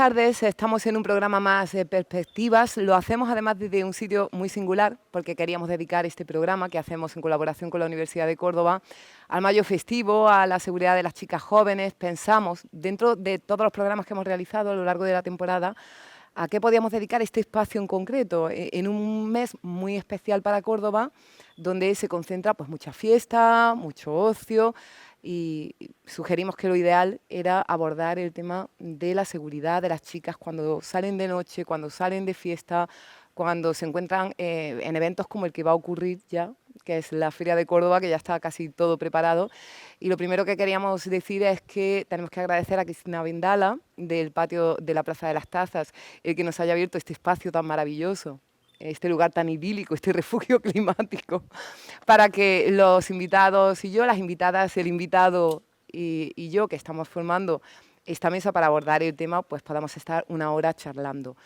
tardes, estamos en un programa más de perspectivas. Lo hacemos además desde un sitio muy singular, porque queríamos dedicar este programa que hacemos en colaboración con la Universidad de Córdoba al Mayo Festivo, a la seguridad de las chicas jóvenes. Pensamos, dentro de todos los programas que hemos realizado a lo largo de la temporada, a qué podíamos dedicar este espacio en concreto, en un mes muy especial para Córdoba, donde se concentra pues mucha fiesta, mucho ocio, y sugerimos que lo ideal era abordar el tema de la seguridad de las chicas cuando salen de noche, cuando salen de fiesta, cuando se encuentran en eventos como el que va a ocurrir ya, que es la Feria de Córdoba, que ya está casi todo preparado. Y lo primero que queríamos decir es que tenemos que agradecer a Cristina Vendala, del patio de la Plaza de las Tazas, el que nos haya abierto este espacio tan maravilloso, este lugar tan idílico, este refugio climático, para que los invitados y yo, las invitadas, el invitado y yo, que estamos formando esta mesa para abordar el tema, pues podamos estar una hora charlando.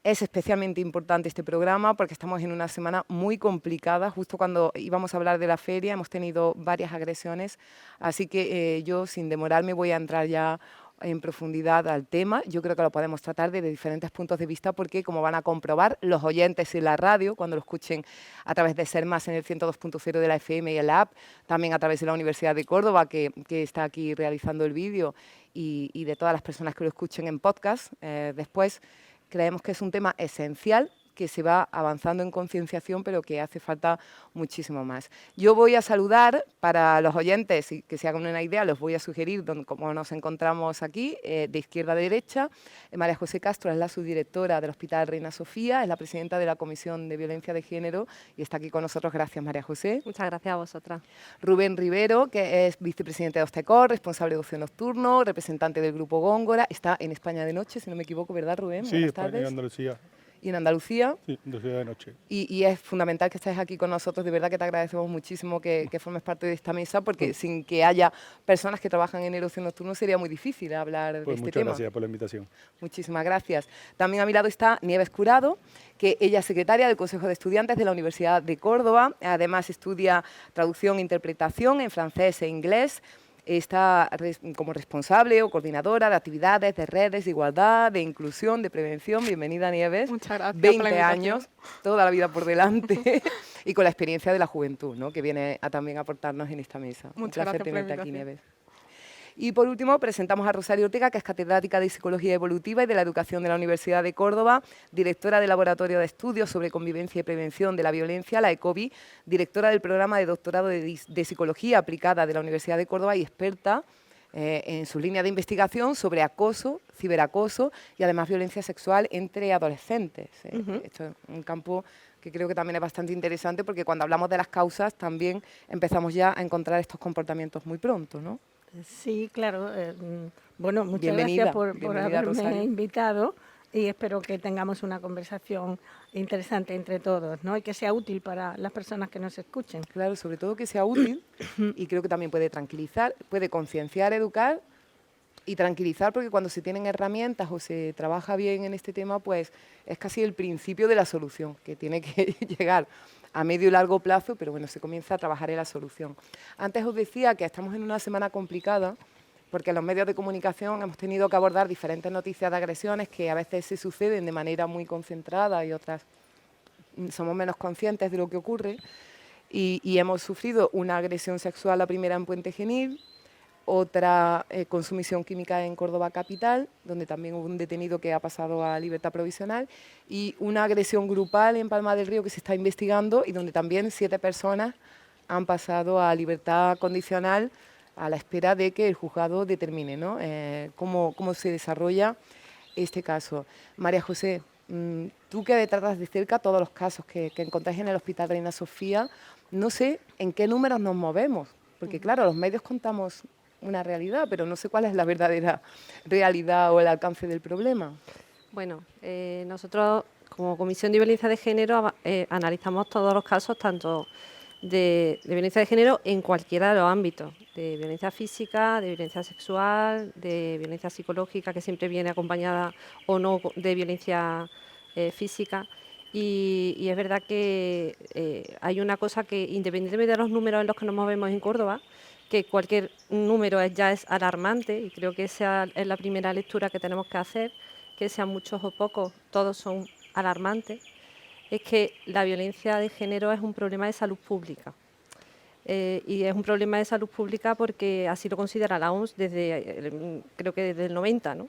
Es especialmente importante este programa porque estamos en una semana muy complicada. Justo cuando íbamos a hablar de la feria hemos tenido varias agresiones, así que yo, sin demorarme, voy a entrar ya en profundidad al tema. Yo creo que lo podemos tratar desde diferentes puntos de vista porque, como van a comprobar los oyentes en la radio, cuando lo escuchen a través de Ser Más en el 102.0 de la FM y en la app, también a través de la Universidad de Córdoba, que está aquí realizando el vídeo, y de todas las personas que lo escuchen en podcast después, creemos que es un tema esencial, que se va avanzando en concienciación, pero que hace falta muchísimo más. Yo voy a saludar, para los oyentes, y que se hagan una idea, los voy a sugerir cómo nos encontramos aquí, de izquierda a derecha. María José Castro es la subdirectora del Hospital Reina Sofía, es la presidenta de la Comisión de Violencia de Género y está aquí con nosotros. Gracias, María José. Muchas gracias a vosotras. Rubén Rivero, que es vicepresidente de Ostecor, responsable de ocio nocturno, representante del Grupo Góngora, está en España de noche, si no me equivoco, ¿verdad, Rubén? Sí, Buenas España tardes. y Andalucía. ¿Y en Andalucía? Sí, Andalucía de noche. Y es fundamental que estés aquí con nosotros, de verdad que te agradecemos muchísimo que formes parte de esta mesa, porque sin que haya personas que trabajan en el ocio nocturno sería muy difícil hablar de este tema. Muchas gracias por la invitación. Muchísimas gracias. También a mi lado está Nieves Curado, que ella es secretaria del Consejo de Estudiantes de la Universidad de Córdoba, además estudia traducción e interpretación en francés e inglés. Está como responsable o coordinadora de actividades de redes de igualdad, de inclusión, de prevención. Bienvenida, Nieves. Muchas gracias. 20 años, toda la vida por delante y con la experiencia de la juventud, ¿no?, que viene a también aportarnos en esta mesa. Muchas gracias por la invitación. Aquí, Nieves. Y por último presentamos a Rosario Ortega, que es catedrática de Psicología Evolutiva y de la Educación de la Universidad de Córdoba, directora del Laboratorio de Estudios sobre Convivencia y Prevención de la Violencia, la ECOVI, directora del Programa de Doctorado de Psicología Aplicada de la Universidad de Córdoba y experta en su línea de investigación sobre acoso, ciberacoso y además violencia sexual entre adolescentes. Esto es un campo que creo que también es bastante interesante porque cuando hablamos de las causas también empezamos ya a encontrar estos comportamientos muy pronto, ¿no? Sí, claro. Bueno, muchas Bienvenida, gracias por haberme Rosario. invitado y espero que tengamos una conversación interesante entre todos, ¿no? Y que sea útil para las personas que nos escuchen. Claro, sobre todo que sea útil y creo que también puede tranquilizar, puede concienciar, educar y tranquilizar, porque cuando se tienen herramientas o se trabaja bien en este tema, pues es casi el principio de la solución, que tiene que llegar a medio y largo plazo, pero bueno, se comienza a trabajar en la solución. Antes os decía que estamos en una semana complicada, porque en los medios de comunicación hemos tenido que abordar diferentes noticias de agresiones que a veces se suceden de manera muy concentrada y otras somos menos conscientes de lo que ocurre, y hemos sufrido una agresión sexual, la primera en Puente Genil, otra consumición química en Córdoba capital, donde también hubo un detenido que ha pasado a libertad provisional, y una agresión grupal en Palma del Río que se está investigando y donde también 7 personas han pasado a libertad condicional a la espera de que el juzgado determine, ¿no?, cómo se desarrolla este caso. María José, tú que tratas de cerca todos los casos que encontráis en el Hospital Reina Sofía, no sé en qué números nos movemos, porque claro, los medios contamos una realidad, pero no sé cuál es la verdadera realidad o el alcance del problema. Bueno, nosotros como Comisión de Violencia de Género analizamos todos los casos, tanto de violencia de género en cualquiera de los ámbitos, de violencia física, de violencia sexual, de violencia psicológica, que siempre viene acompañada o no de violencia física. Y es verdad que hay una cosa que, independientemente de los números en los que nos movemos en Córdoba, que cualquier número ya es alarmante, y creo que esa es la primera lectura que tenemos que hacer. que sean muchos o pocos, todos son alarmantes, es que la violencia de género es un problema de salud pública. Y es un problema de salud pública porque así lo considera la OMS creo que desde el 90, ¿no?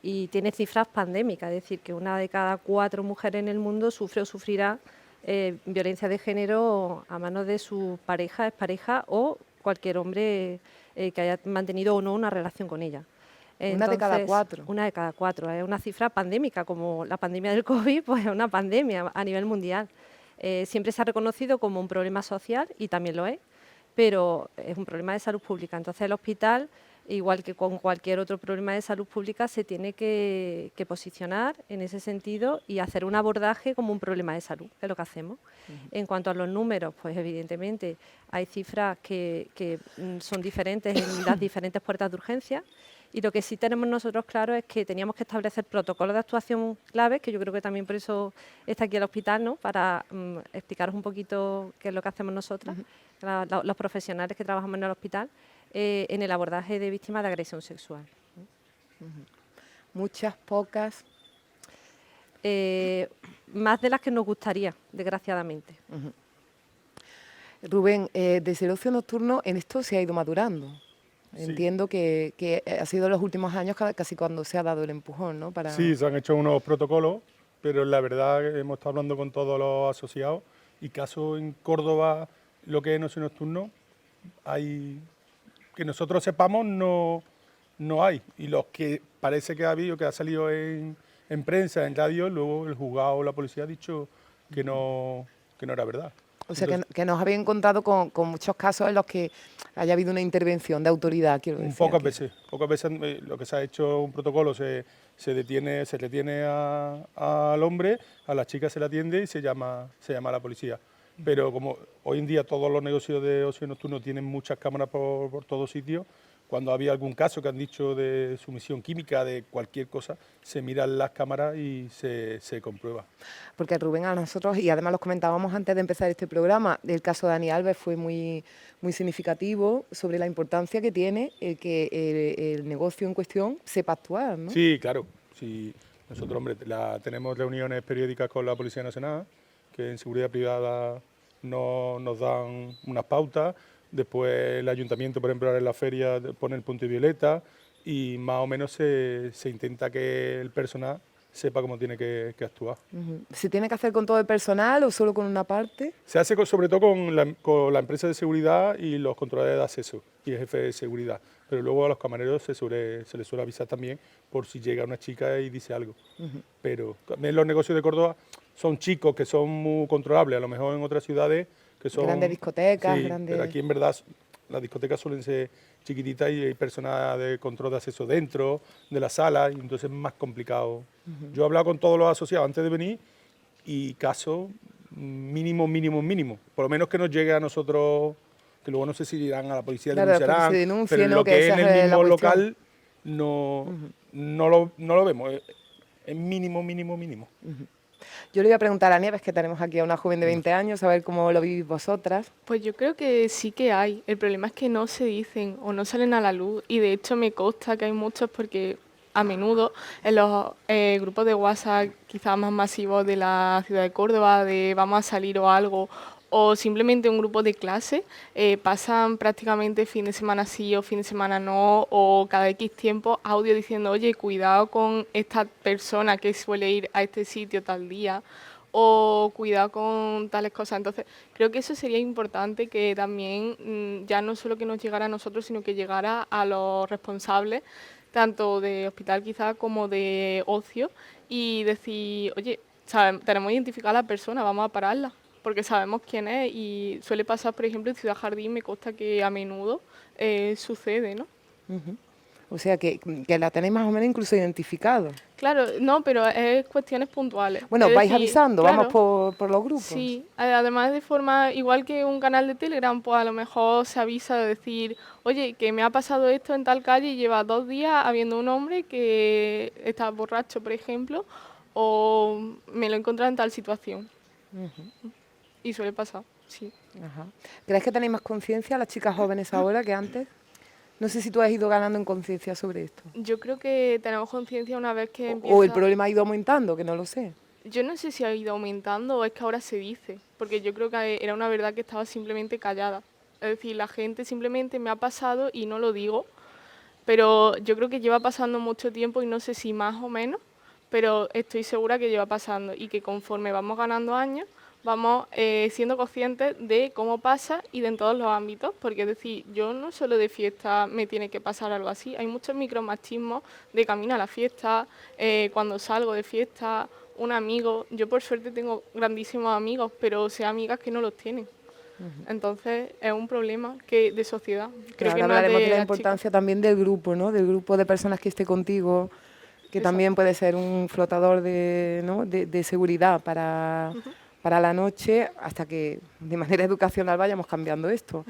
Y tiene cifras pandémicas, es decir, que 1 de cada 4 mujeres en el mundo sufre o sufrirá violencia de género a manos de su pareja, expareja o cualquier hombre que haya mantenido o no una relación con ella. Una de cada 4. 1 de cada 4. Es una cifra pandémica, como la pandemia del COVID, pues es una pandemia a nivel mundial. Siempre se ha reconocido como un problema social, y también lo es, pero es un problema de salud pública. Entonces el hospital, igual que con cualquier otro problema de salud pública, se tiene que posicionar en ese sentido y hacer un abordaje como un problema de salud, que es lo que hacemos. En cuanto a los números, pues evidentemente hay cifras que son diferentes en las diferentes puertas de urgencia. Y lo que sí tenemos nosotros claro es que teníamos que establecer protocolos de actuación claves, que yo creo que también por eso está aquí el hospital, ¿no? Para explicaros un poquito qué es lo que hacemos nosotras, los profesionales que trabajamos en el hospital, en el abordaje de víctimas de agresión sexual. Muchas, pocas. Más de las que nos gustaría, desgraciadamente. Rubén, desde el ocio nocturno en esto se ha ido madurando. Sí. Entiendo que ha sido en los últimos años casi cuando se ha dado el empujón, ¿no? Sí, se han hecho unos protocolos, pero la verdad hemos estado hablando con todos los asociados y caso en Córdoba, lo que es ocio nocturno, hay que nosotros sepamos no hay. Y los que parece que ha habido, que ha salido en prensa, en radio, luego el juzgado o la policía ha dicho que no era verdad. O sea, que nos había encontrado con muchos casos en los que haya habido una intervención de autoridad, quiero decir. Pocas veces lo que se ha hecho un protocolo, se detiene al hombre, a la chica se le atiende y se llama a la policía. Pero como hoy en día todos los negocios de ocio nocturno tienen muchas cámaras por todos sitios, cuando había algún caso que han dicho de sumisión química, de cualquier cosa, se miran las cámaras y se comprueba. Porque Rubén, a nosotros, y además los comentábamos antes de empezar este programa, el caso de Dani Alves fue muy significativo sobre la importancia que tiene que el negocio en cuestión sepa actuar, ¿no? Sí, claro. Sí. Nosotros, hombre, tenemos reuniones periódicas con la Policía Nacional, que en seguridad privada nos dan unas pautas. Después el ayuntamiento, por ejemplo, ahora en la feria pone el punto violeta y más o menos se intenta que el personal sepa cómo tiene que actuar. ¿Se tiene que hacer con todo el personal o solo con una parte? Se hace sobre todo con la empresa de seguridad y los controladores de acceso y el jefe de seguridad. Pero luego a los camareros se les suele avisar también por si llega una chica y dice algo. Pero también los negocios de Córdoba son chicos que son muy controlables, a lo mejor en otras ciudades que son... Grandes discotecas, sí, grandes... pero aquí en verdad las discotecas suelen ser chiquititas y hay personas de control de acceso dentro de la sala y entonces es más complicado. Yo he hablado con todos los asociados antes de venir y casos mínimo. Por lo menos que nos llegue a nosotros, que luego no sé si irán a la policía, claro, denunciarán, si denuncie, pero ¿no? lo que es en el mismo local no, no lo vemos, es mínimo. Yo le voy a preguntar a Nieves, que tenemos aquí a una joven de 20 años, a ver cómo lo vivís vosotras. Pues yo creo que sí que hay. El problema es que no se dicen o no salen a la luz. Y de hecho me consta que hay muchos porque a menudo en los grupos de WhatsApp quizás más masivos de la ciudad de Córdoba, de vamos a salir o algo, o simplemente un grupo de clase, pasan prácticamente fin de semana sí o fin de semana no, o cada X tiempo audio diciendo, oye, cuidado con esta persona que suele ir a este sitio tal día, o cuidado con tales cosas. Entonces, creo que eso sería importante que también, ya no solo que nos llegara a nosotros, sino que llegara a los responsables, tanto de hospital quizás como de ocio, y decir, oye, tenemos identificada a la persona, vamos a pararla, porque sabemos quién es y suele pasar, por ejemplo, en Ciudad Jardín, me consta que a menudo sucede, ¿no? O sea, que la tenéis más o menos incluso identificado. Claro, no, pero es cuestiones puntuales. Bueno, es vais decir, avisando, claro, vamos por los grupos. Sí, además de forma, igual que un canal de Telegram, pues a lo mejor se avisa de decir, oye, que me ha pasado esto en tal calle y lleva 2 días habiendo un hombre que está borracho, por ejemplo, o me lo he encontrado en tal situación. Y suele pasar, sí. Ajá. ¿Crees que tenéis más conciencia las chicas jóvenes ahora que antes? No sé si tú has ido ganando en conciencia sobre esto. Yo creo que tenemos conciencia una vez que O el empieza... problema ha ido aumentando, que no lo sé. Yo no sé si ha ido aumentando o es que ahora se dice, porque yo creo que era una verdad que estaba simplemente callada. Es decir, la gente simplemente me ha pasado y no lo digo, pero yo creo que lleva pasando mucho tiempo y no sé si más o menos, pero estoy segura que lleva pasando y que conforme vamos ganando años, vamos siendo conscientes de cómo pasa y de en todos los ámbitos, porque es decir, yo no solo de fiesta me tiene que pasar algo así, hay muchos micromachismos de camino a la fiesta, cuando salgo de fiesta, un amigo, yo por suerte tengo grandísimos amigos, pero sé amigas que no los tienen. Entonces es un problema de sociedad. Creo que Ahora no es hablaremos de la las importancia también del grupo, ¿no? Del grupo de personas que esté contigo, que también puede ser un flotador de, ¿no? de seguridad para la noche, hasta que de manera educacional vayamos cambiando esto.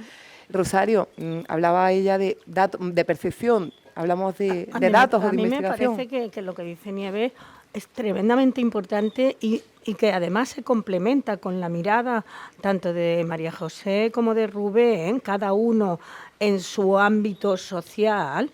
Rosario, hablaba ella de percepción, hablamos de datos o de investigación. A mí me parece que lo que dice Nieves es tremendamente importante y que además se complementa con la mirada tanto de María José como de Rubén, cada uno en su ámbito social.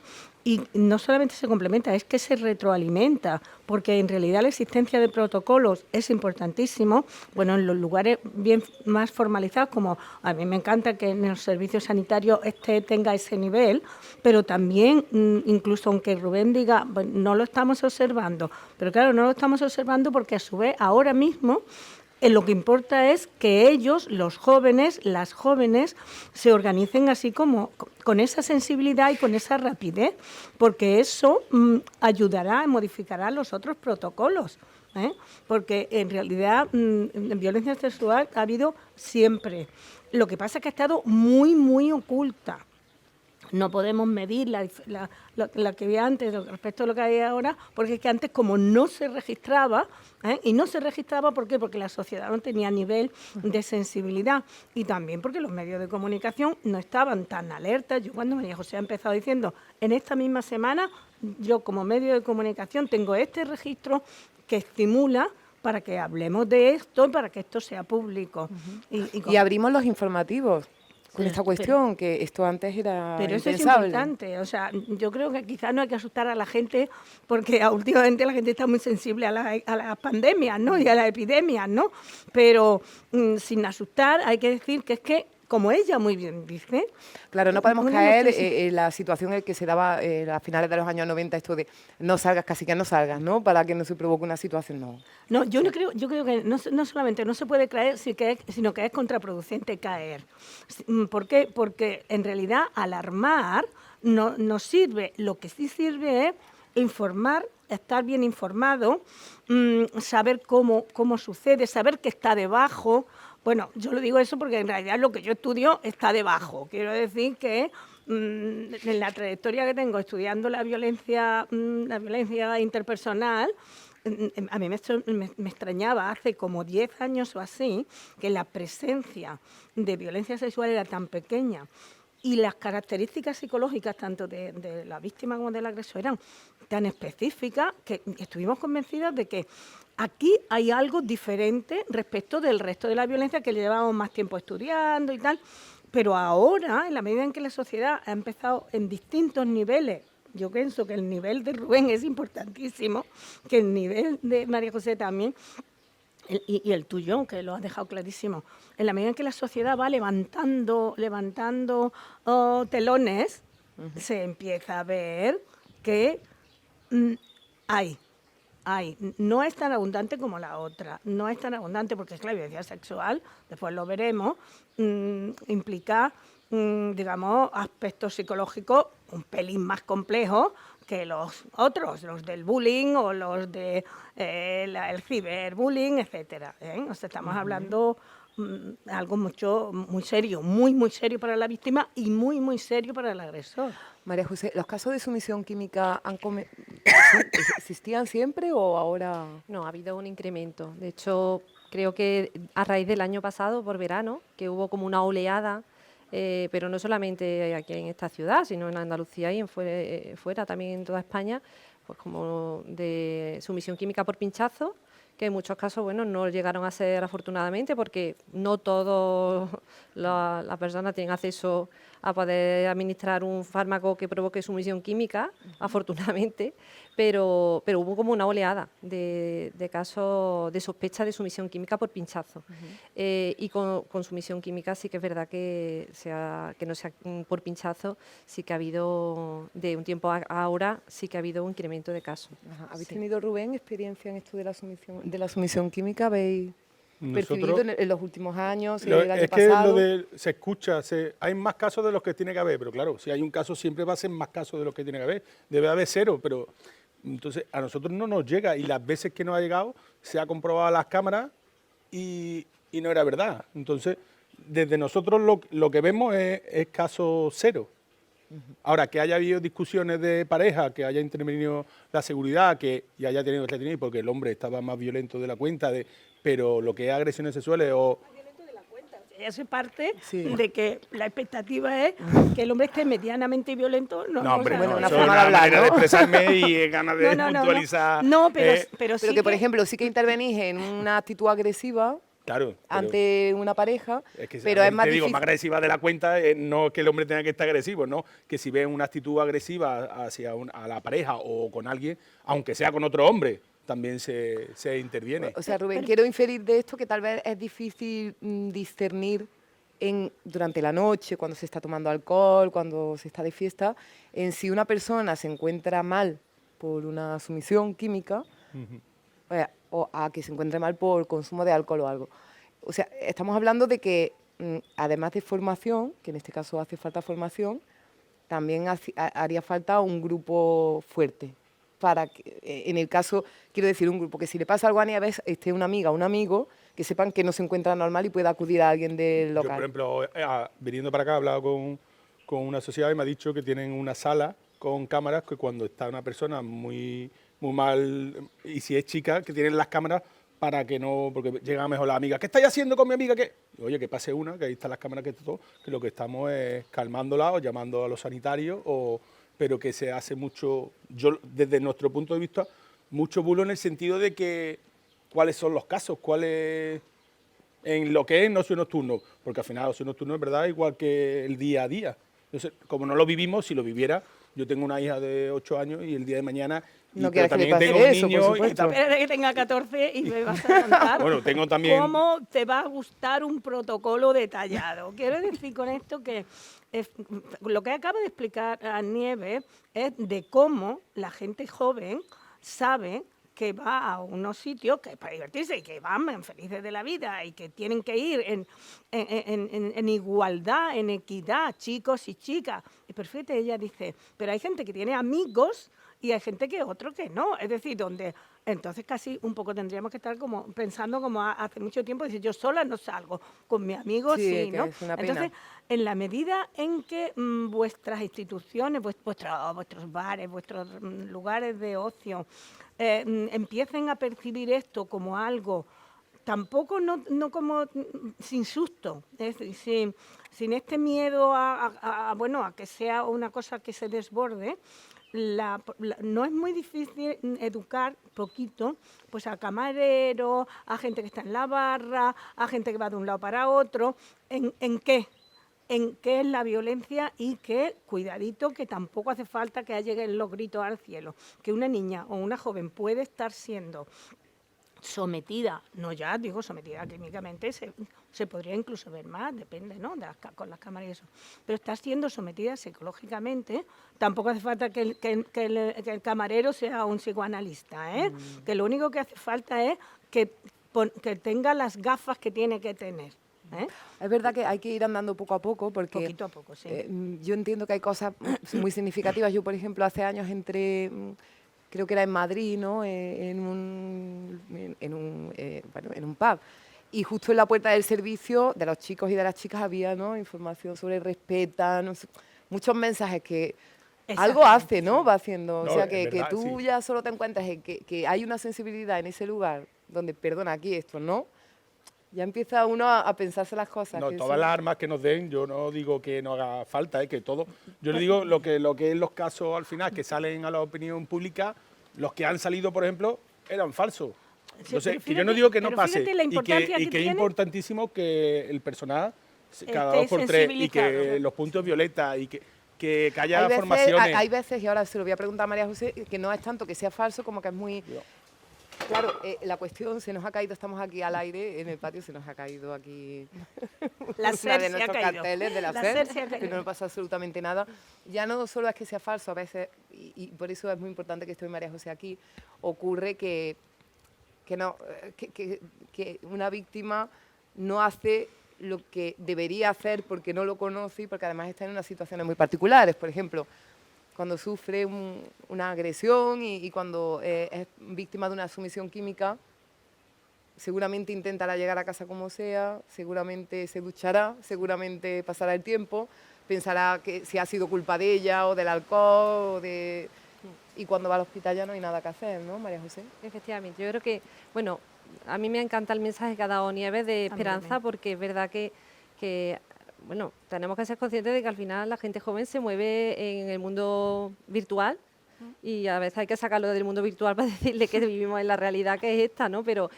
Y no solamente se complementa, es que se retroalimenta, porque en realidad la existencia de protocolos es importantísimo. Bueno, en los lugares bien más formalizados, como a mí me encanta que en los servicios sanitarios tenga ese nivel, pero también, incluso aunque Rubén diga, bueno, no lo estamos observando, pero claro, no lo estamos observando porque a su vez ahora mismo lo que importa es que ellos, los jóvenes, las jóvenes, se organicen así como con esa sensibilidad y con esa rapidez, porque eso ayudará, modificará los otros protocolos. Porque en realidad violencia sexual ha habido siempre. Lo que pasa es que ha estado muy, muy oculta. No podemos medir la que había antes respecto a lo que hay ahora, porque es que antes como no se registraba, y no se registraba ¿por qué? Porque la sociedad no tenía nivel de sensibilidad y también porque los medios de comunicación no estaban tan alertas. Yo cuando María José ha empezado diciendo, en esta misma semana, yo como medio de comunicación tengo este registro que estimula para que hablemos de esto, para que esto sea público. Y abrimos los informativos con esta cuestión, que esto antes era pero eso impensable. es importante, o sea, yo creo que quizás no hay que asustar a la gente, porque últimamente la gente está muy sensible a las pandemias, ¿no? Y a las epidemias, ¿no? Pero sin asustar hay que decir que es que, como ella muy bien dice... Claro, no podemos caer en la situación en la que se daba a finales de los años 90, esto de no salgas, casi que no salgas, ¿no? Para que no se provoque una situación, no. No, yo creo que no solamente no se puede caer, sino que es contraproducente caer. ¿Por qué? Porque en realidad alarmar no sirve. Lo que sí sirve es informar, estar bien informado, saber cómo sucede, saber qué está debajo. Bueno, yo lo digo eso porque en realidad lo que yo estudio está debajo. Quiero decir que en la trayectoria que tengo estudiando la violencia interpersonal, a mí me extrañaba hace como 10 años o así que la presencia de violencia sexual era tan pequeña y las características psicológicas tanto de la víctima como del agresor eran tan específicas que estuvimos convencidos de que aquí hay algo diferente respecto del resto de la violencia que llevábamos más tiempo estudiando y tal, pero ahora, en la medida en que la sociedad ha empezado en distintos niveles, yo pienso que el nivel de Rubén es importantísimo, que el nivel de María José también, y el tuyo, que lo has dejado clarísimo. En la medida en que la sociedad va levantando telones, se empieza a ver que hay. No es tan abundante como la otra. No es tan abundante porque es que la violencia sexual, después lo veremos, implica, digamos, aspectos psicológicos un pelín más complejos que los otros, los del bullying o los de el ciberbullying, etcétera. O sea, estamos hablando algo muy serio, muy serio para la víctima y muy serio para el agresor. María José, ¿los casos de sumisión química existían siempre o ahora? No, ha habido un incremento. De hecho, creo que a raíz del año pasado, por verano, que hubo como una oleada, pero no solamente aquí en esta ciudad, sino en Andalucía y fuera también en toda España, pues como de sumisión química por pinchazo, que en muchos casos, bueno, no llegaron a ser afortunadamente porque no todas las personas tienen acceso a poder administrar un fármaco que provoque sumisión química, afortunadamente, pero hubo como una oleada de casos de sospecha de sumisión química por pinchazo. Y con sumisión química sí que es verdad que no sea por pinchazo, sí que ha habido, de un tiempo a ahora, sí que ha habido un incremento de casos. Ajá. ¿Habéis Sí. tenido, Rubén, experiencia en esto de la sumisión química? ¿Habéis percibido Nosotros, en los últimos años, Lo- el año es que pasado? se escucha, hay más casos de los que tiene que haber, pero claro, si hay un caso siempre va a ser más casos de los que tiene que haber. Debe haber 0, pero entonces a nosotros no nos llega y las veces que nos ha llegado se ha comprobado a las cámaras y no era verdad. Entonces, desde nosotros lo que vemos es caso 0. Ahora, que haya habido discusiones de pareja, que haya intervenido la seguridad, que ya haya tenido que tener, porque el hombre estaba más violento de la cuenta, pero lo que es agresiones sexuales o... Hace parte Sí. de que la expectativa es que el hombre esté medianamente violento. No, o hombre, sea, bueno, no, una eso forma es de hablar, manera ¿no? de expresarme y ganas de no. puntualizar. No, pero sí Porque, por que- ejemplo, sí que intervenís en una actitud agresiva Claro. ante una pareja, Es que, pero es más te digo, difícil. más agresiva de la cuenta, no que el hombre tenga que estar agresivo, no, que si ve una actitud agresiva hacia a la pareja o con alguien, aunque sea con otro hombre, también se interviene. O sea, Rubén, quiero inferir de esto que tal vez es difícil discernir durante la noche, cuando se está tomando alcohol, cuando se está de fiesta, en si una persona se encuentra mal por una sumisión química o a que se encuentre mal por consumo de alcohol o algo. O sea, estamos hablando de que, además de formación, que en este caso hace falta formación, también haría falta un grupo fuerte. Para que, en el caso, quiero decir, un grupo que si le pasa algo a Nieves, esté una amiga o un amigo, que sepan que no se encuentra normal y pueda acudir a alguien del Yo, local. por ejemplo, viniendo para acá, he hablado con una sociedad y me ha dicho que tienen una sala con cámaras que cuando está una persona muy mal, y si es chica, que tienen las cámaras para que no, porque llega mejor la amiga, ¿qué estáis haciendo con mi amiga? ¿Qué? Oye, que pase una, que ahí están las cámaras, que lo que estamos es calmándola o llamando a los sanitarios, pero que se hace mucho, desde nuestro punto de vista, mucho bulo en el sentido de que cuáles son los casos, cuáles en lo que es ocio nocturno, porque al final el ocio nocturno es verdad igual que el día a día. Entonces, como no lo vivimos, si lo viviera, yo tengo una hija de 8 años y el día de mañana No pero quieres que le también pase tengo un eso, por niño y supuesto. tal. Espérate que tenga 14 y me vas a contar Bueno, tengo también cómo te va a gustar un protocolo detallado. Quiero decir con esto que lo que acaba de explicar a Nieves es de cómo la gente joven sabe que va a unos sitios que para divertirse y que van felices de la vida y que tienen que ir en igualdad, en equidad, chicos y chicas. Y perfecto, ella dice, pero hay gente que tiene amigos y hay gente que otro que no. Es decir, donde entonces casi un poco tendríamos que estar como pensando como hace mucho tiempo, decir, yo sola no salgo, con mi amigo Sí, sí, que ¿no? es una pena. Entonces, en la medida en que vuestras instituciones, vuestros bares, vuestros lugares de ocio, empiecen a percibir esto como algo, tampoco no como sin susto, es decir, sin este miedo bueno, a que sea una cosa que se desborde. No es muy difícil educar poquito pues a camareros, a gente que está en la barra, a gente que va de un lado para otro, en qué es la violencia y que, cuidadito, que tampoco hace falta que lleguen los gritos al cielo, que una niña o una joven puede estar siendo sometida, no ya digo sometida químicamente, se podría incluso ver más, depende, ¿no? Con las cámaras y eso, pero está siendo sometida psicológicamente. Tampoco hace falta que el camarero sea un psicoanalista, ¿eh? Que lo único que hace falta es que tenga las gafas que tiene que tener, ¿eh? Es verdad que hay que ir andando poco a poco porque Poquito a poco, sí. yo entiendo que hay cosas muy significativas. Yo, por ejemplo, hace años entré, creo que era en Madrid, ¿no? En un pub. Y justo en la puerta del servicio de los chicos y de las chicas había, ¿no?, información sobre respeta, no sé, muchos mensajes que algo hace, ¿no? Va haciendo. No, o sea, es que verdad, tú sí. ya solo te encuentras en que hay una sensibilidad en ese lugar donde, perdona, aquí esto, ¿no? Ya empieza uno a pensarse las cosas. No, que todas sí. las armas que nos den, yo no digo que no haga falta, que todo. Yo le digo lo que es los casos al final que salen a la opinión pública, los que han salido, por ejemplo, eran falsos. Sí, Entonces, pero que yo no fíjate- digo que no pero pase. fíjate la importancia y que que es tiene. importantísimo que el personal cada 2 por 3 y que sensibilizado. los puntos violetas y que haya Hay formaciones. hay veces, y ahora se lo voy a preguntar a María José, que no es tanto que sea falso como que es muy... Claro, la cuestión se nos ha caído, estamos aquí al aire, en el patio se nos ha caído aquí La una SER de se ha nuestros caído. carteles de la La SER, SER se ha que caído. no pasa absolutamente nada. Ya no solo es que sea falso, a veces, y por eso es muy importante que esté María José aquí, ocurre que no, que una víctima no hace lo que debería hacer porque no lo conoce y porque además está en unas situaciones muy particulares. Por ejemplo, cuando sufre una agresión y cuando es víctima de una sumisión química, seguramente intentará llegar a casa como sea, seguramente se duchará, seguramente pasará el tiempo, pensará que si ha sido culpa de ella o del alcohol, y cuando va al hospital ya no hay nada que hacer, ¿no, María José? Efectivamente, yo creo que, bueno, a mí me encanta el mensaje que ha dado Nieves de esperanza, también. porque es verdad que, bueno, tenemos que ser conscientes de que al final la gente joven se mueve en el mundo virtual y a veces hay que sacarlo del mundo virtual para decirle que vivimos en la realidad que es esta, ¿no? Pero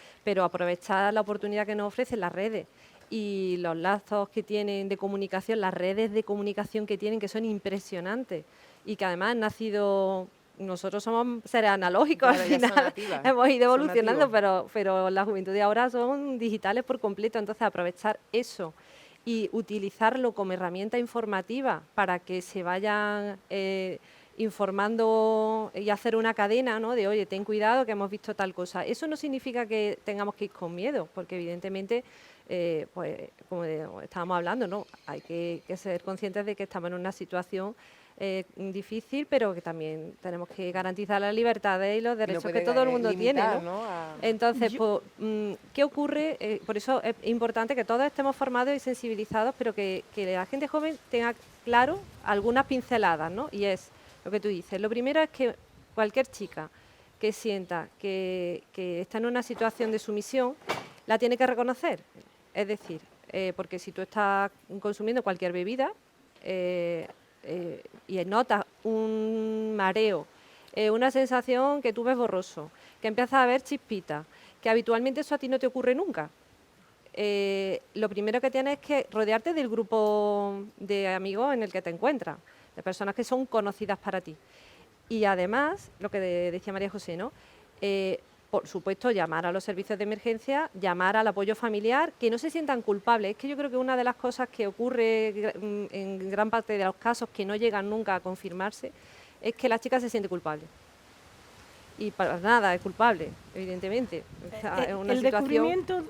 aprovechar la oportunidad que nos ofrecen las redes y los lazos que tienen de comunicación, las redes de comunicación que tienen, que son impresionantes y que además han nacido... Nosotros somos seres analógicos, Claro, al ya son final nativas, hemos ido son evolucionando, nativos. pero la juventud de ahora son digitales por completo, entonces aprovechar eso y utilizarlo como herramienta informativa para que se vayan informando y hacer una cadena, ¿no? De, oye, ten cuidado que hemos visto tal cosa. Eso no significa que tengamos que ir con miedo, porque evidentemente, pues como estábamos hablando, ¿no? Hay que ser conscientes de que estamos en una situación difícil, pero que también tenemos que garantizar las libertades y los Y no derechos que puede, todo el mundo tiene, limitar, ¿no? A- Entonces, pues, ¿qué ocurre? Por eso es importante que todos estemos formados y sensibilizados, pero que la gente joven tenga claro algunas pinceladas, ¿no? Y es lo que tú dices. Lo primero es que cualquier chica que sienta que está en una situación de sumisión, la tiene que reconocer. Es decir, porque si tú estás consumiendo cualquier bebida, y notas un mareo, una sensación que tú ves borroso, que empiezas a ver chispitas, que habitualmente eso a ti no te ocurre nunca. Lo primero que tienes es que rodearte del grupo de amigos en el que te encuentras, de personas que son conocidas para ti. Y además, lo que decía María José, ¿no? Por supuesto, llamar a los servicios de emergencia, llamar al apoyo familiar, que no se sientan culpables. Es que yo creo que una de las cosas que ocurre en gran parte de los casos que no llegan nunca a confirmarse es que la chica se siente culpable. Y para nada es culpable, evidentemente. O sea, es una El situación... descubrimiento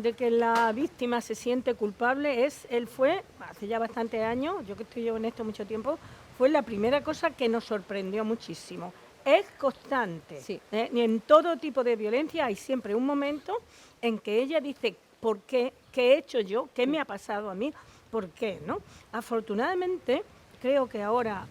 de que la víctima se siente culpable fue hace ya bastantes años, yo que estoy en esto mucho tiempo, fue la primera cosa que nos sorprendió muchísimo. Es constante. Sí. Y en todo tipo de violencia hay siempre un momento en que ella dice, ¿por qué? ¿Qué he hecho yo? ¿Qué me ha pasado a mí? ¿Por qué? ¿No? Afortunadamente, creo que ahora,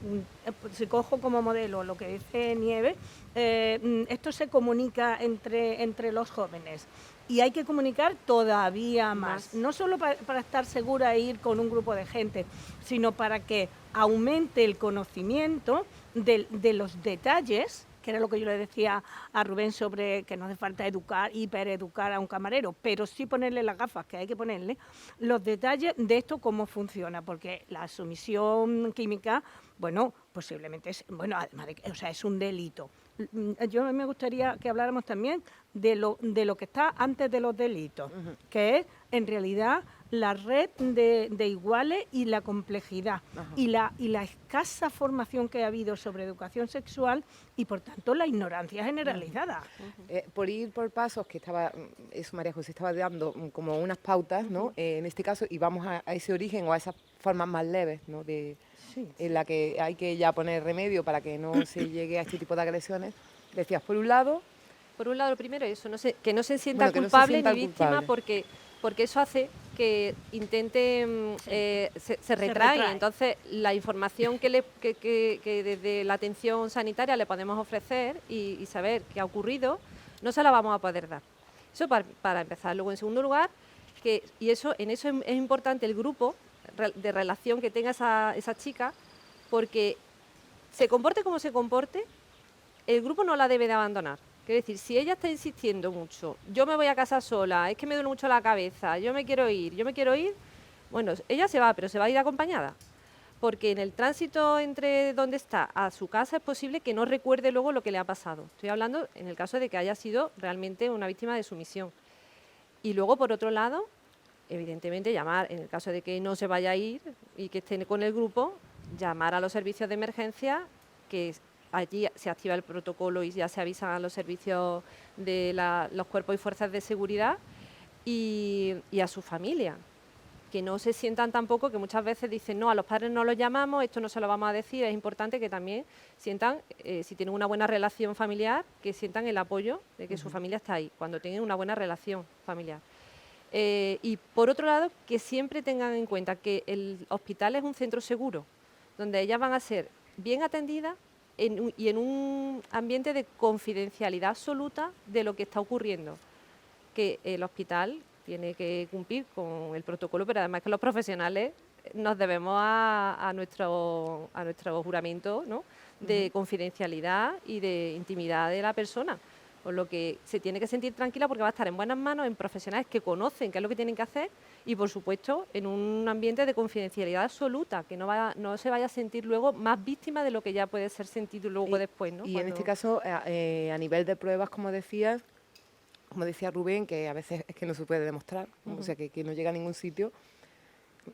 si cojo como modelo lo que dice Nieves, esto se comunica entre los jóvenes. Y hay que comunicar todavía más. No solo para estar segura e ir con un grupo de gente, sino para que aumente el conocimiento de los detalles, que era lo que yo le decía a Rubén sobre que no hace falta hipereducar a un camarero, pero sí ponerle las gafas que hay que ponerle, los detalles de esto cómo funciona, porque la sumisión química, bueno, posiblemente además de que, es un delito. Yo me gustaría que habláramos también de lo que está antes de los delitos, que es en realidad la red de iguales y la complejidad y la escasa formación que ha habido sobre educación sexual y por tanto la ignorancia generalizada. Por ir por pasos, que eso María José estaba dando como unas pautas, ¿no? En este caso, y vamos a ese origen o a esas formas más leves, ¿no? En la que hay que ya poner remedio para que no se llegue a este tipo de agresiones. Decías, por un lado... Por un lado, lo primero es eso, que no se sienta Bueno, que no se culpable sientan ni víctima, culpables. porque eso hace que intente, se retrae. Entonces, la información que desde la atención sanitaria le podemos ofrecer y saber qué ha ocurrido, no se la vamos a poder dar. Eso para empezar. Luego, en segundo lugar, en eso es importante el grupo de relación que tenga esa chica, porque se comporte como se comporte, el grupo no la debe de abandonar, Quiero decir, si ella está insistiendo mucho, yo me voy a casa sola, es que me duele mucho la cabeza, yo me quiero ir, bueno, ella se va, pero se va a ir acompañada. Porque en el tránsito entre donde está a su casa es posible que no recuerde luego lo que le ha pasado. Estoy hablando en el caso de que haya sido realmente una víctima de sumisión. Y luego, por otro lado, evidentemente llamar, en el caso de que no se vaya a ir y que esté con el grupo, llamar a los servicios de emergencia, que allí se activa el protocolo y ya se avisan a los servicios de los cuerpos y fuerzas de seguridad y a su familia. Que no se sientan tampoco, que muchas veces dicen, no, a los padres no los llamamos, esto no se lo vamos a decir. Es importante que también sientan, si tienen una buena relación familiar, que sientan el apoyo de que su familia está ahí, cuando tienen una buena relación familiar. Y por otro lado, que siempre tengan en cuenta que el hospital es un centro seguro, donde ellas van a ser bien atendidas y en un ambiente de confidencialidad absoluta de lo que está ocurriendo. Que el hospital tiene que cumplir con el protocolo, pero además que los profesionales nos debemos a nuestro juramento, ¿no?, de confidencialidad y de intimidad de la persona. Por lo que se tiene que sentir tranquila porque va a estar en buenas manos, en profesionales que conocen qué es lo que tienen que hacer y, por supuesto, en un ambiente de confidencialidad absoluta, que no se vaya a sentir luego más víctima de lo que ya puede ser sentido luego después, ¿no? Y en este caso, a nivel de pruebas, como decía Rubén, que a veces es que no se puede demostrar, o sea, que no llega a ningún sitio,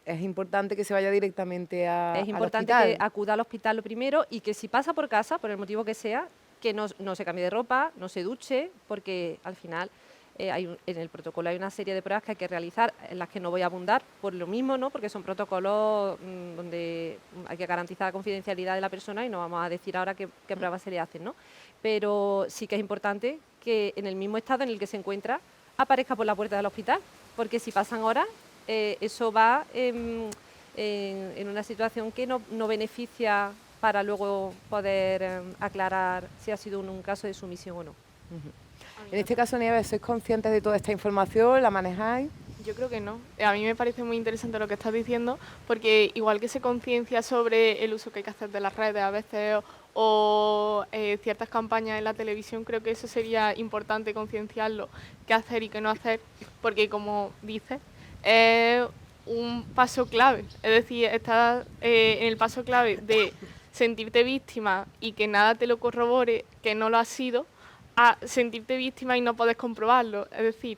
es importante que se vaya directamente Es importante al que hospital. acuda al hospital lo primero y que si pasa por casa, por el motivo que sea, que no se cambie de ropa, no se duche, porque al final en el protocolo hay una serie de pruebas que hay que realizar, en las que no voy a abundar por lo mismo, ¿no?, porque son protocolos donde hay que garantizar la confidencialidad de la persona y no vamos a decir ahora qué pruebas se le hacen, ¿no? Pero sí que es importante que en el mismo estado en el que se encuentra aparezca por la puerta del hospital, porque si pasan horas, eso va en una situación que no beneficia para luego poder aclarar si ha sido un caso de sumisión o no. En este caso, Nieves, ¿sois conscientes de toda esta información? ¿La manejáis? Yo creo que no. A mí me parece muy interesante lo que estás diciendo, porque igual que se conciencia sobre el uso que hay que hacer de las redes a veces o ciertas campañas en la televisión, creo que eso sería importante concienciarlo, qué hacer y qué no hacer, porque como dices, es un paso clave. Es decir, estás en el paso clave de sentirte víctima y que nada te lo corrobore, que no lo has sido, a sentirte víctima y no puedes comprobarlo. Es decir,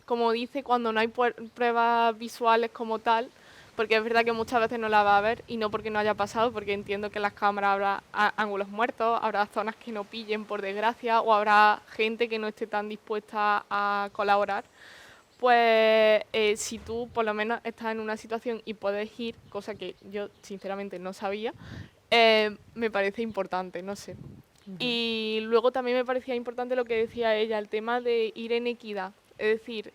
como dice, cuando no hay pruebas visuales como tal, porque es verdad que muchas veces no la va a ver y no porque no haya pasado, porque entiendo que en las cámaras habrá ángulos muertos, habrá zonas que no pillen por desgracia o habrá gente que no esté tan dispuesta a colaborar. Pues si tú por lo menos estás en una situación y puedes ir, cosa que yo sinceramente no sabía, me parece importante, no sé. Y luego también me parecía importante lo que decía ella, el tema de ir en equidad. Es decir,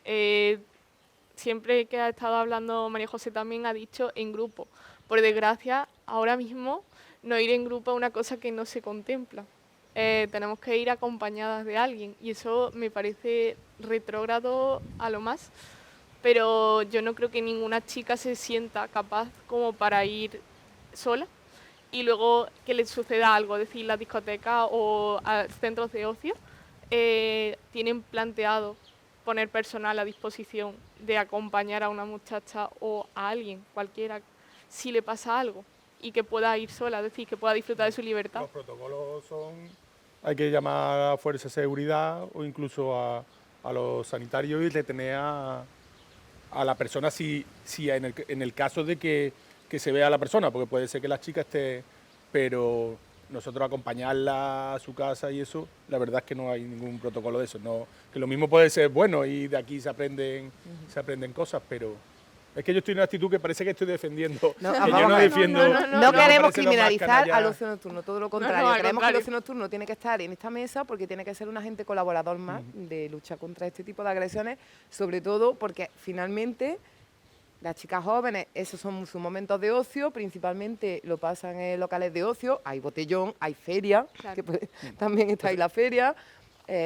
siempre que ha estado hablando María José también ha dicho en grupo. Por desgracia, ahora mismo no ir en grupo es una cosa que no se contempla. Tenemos que ir acompañadas de alguien y eso me parece retrógrado a lo más. Pero yo no creo que ninguna chica se sienta capaz como para ir sola y luego que le suceda algo, es decir, las discotecas o centros de ocio tienen planteado poner personal a disposición de acompañar a una muchacha o a alguien, cualquiera, si le pasa algo y que pueda ir sola, es decir, que pueda disfrutar de su libertad. Los protocolos son, hay que llamar a fuerza de seguridad o incluso a los sanitarios y detener a la persona si en el caso de que se vea a la persona, porque puede ser que la chica esté, pero nosotros acompañarla a su casa y eso, la verdad es que no hay ningún protocolo de eso. No, que lo mismo puede ser bueno y de aquí se aprenden cosas, pero es que yo estoy en una actitud que parece que estoy defendiendo. No, que vamos yo no a ver, defiendo. No queremos parece lo más criminalizar canalla. al ocio nocturno, todo lo contrario. al Creemos que el contrario. ocio nocturno tiene que estar en esta mesa porque tiene que ser un agente colaborador más de lucha contra este tipo de agresiones, sobre todo porque finalmente las chicas jóvenes, esos son sus momentos de ocio, principalmente lo pasan en locales de ocio, hay botellón, hay feria, Claro. que también está ahí la feria,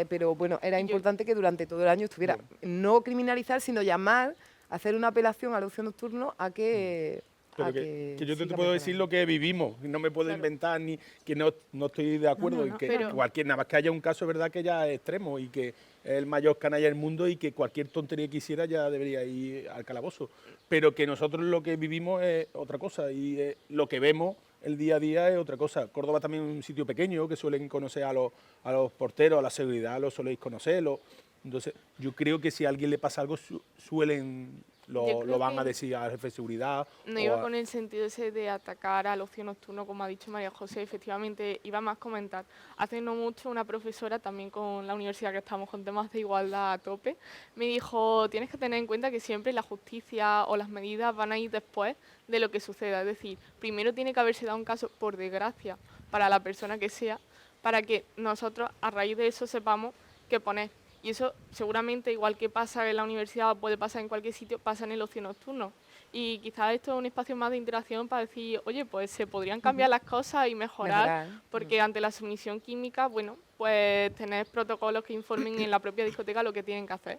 pero bueno, era importante que durante todo el año estuviera, no criminalizar, sino llamar, hacer una apelación al ocio nocturno a que Pero que yo te puedo decir lo que vivimos, no me puedo inventar ni que no estoy de acuerdo y que nada más que haya un caso, es verdad que ya es extremo y que es el mayor canalla del mundo y que cualquier tontería que hiciera ya debería ir al calabozo. Pero que nosotros lo que vivimos es otra cosa y lo que vemos el día a día es otra cosa. Córdoba también es un sitio pequeño que suelen conocer a los porteros, a la seguridad, lo soléis conocerlo. Entonces, yo creo que si a alguien le pasa algo, lo van a decir al jefe de seguridad. No iba con el sentido ese de atacar al ocio nocturno, como ha dicho María José. Efectivamente, iba más a comentar. Hace no mucho una profesora, también con la universidad que estamos con temas de igualdad a tope, me dijo, tienes que tener en cuenta que siempre la justicia o las medidas van a ir después de lo que suceda. Es decir, primero tiene que haberse dado un caso, por desgracia, para la persona que sea, para que nosotros a raíz de eso sepamos qué poner. Y eso seguramente, igual que pasa en la universidad, puede pasar en cualquier sitio, pasa en el ocio nocturno. Y quizás esto es un espacio más de interacción para decir, oye, pues se podrían cambiar las cosas y mejorar, porque ante la sumisión química, bueno, pues tener protocolos que informen en la propia discoteca lo que tienen que hacer.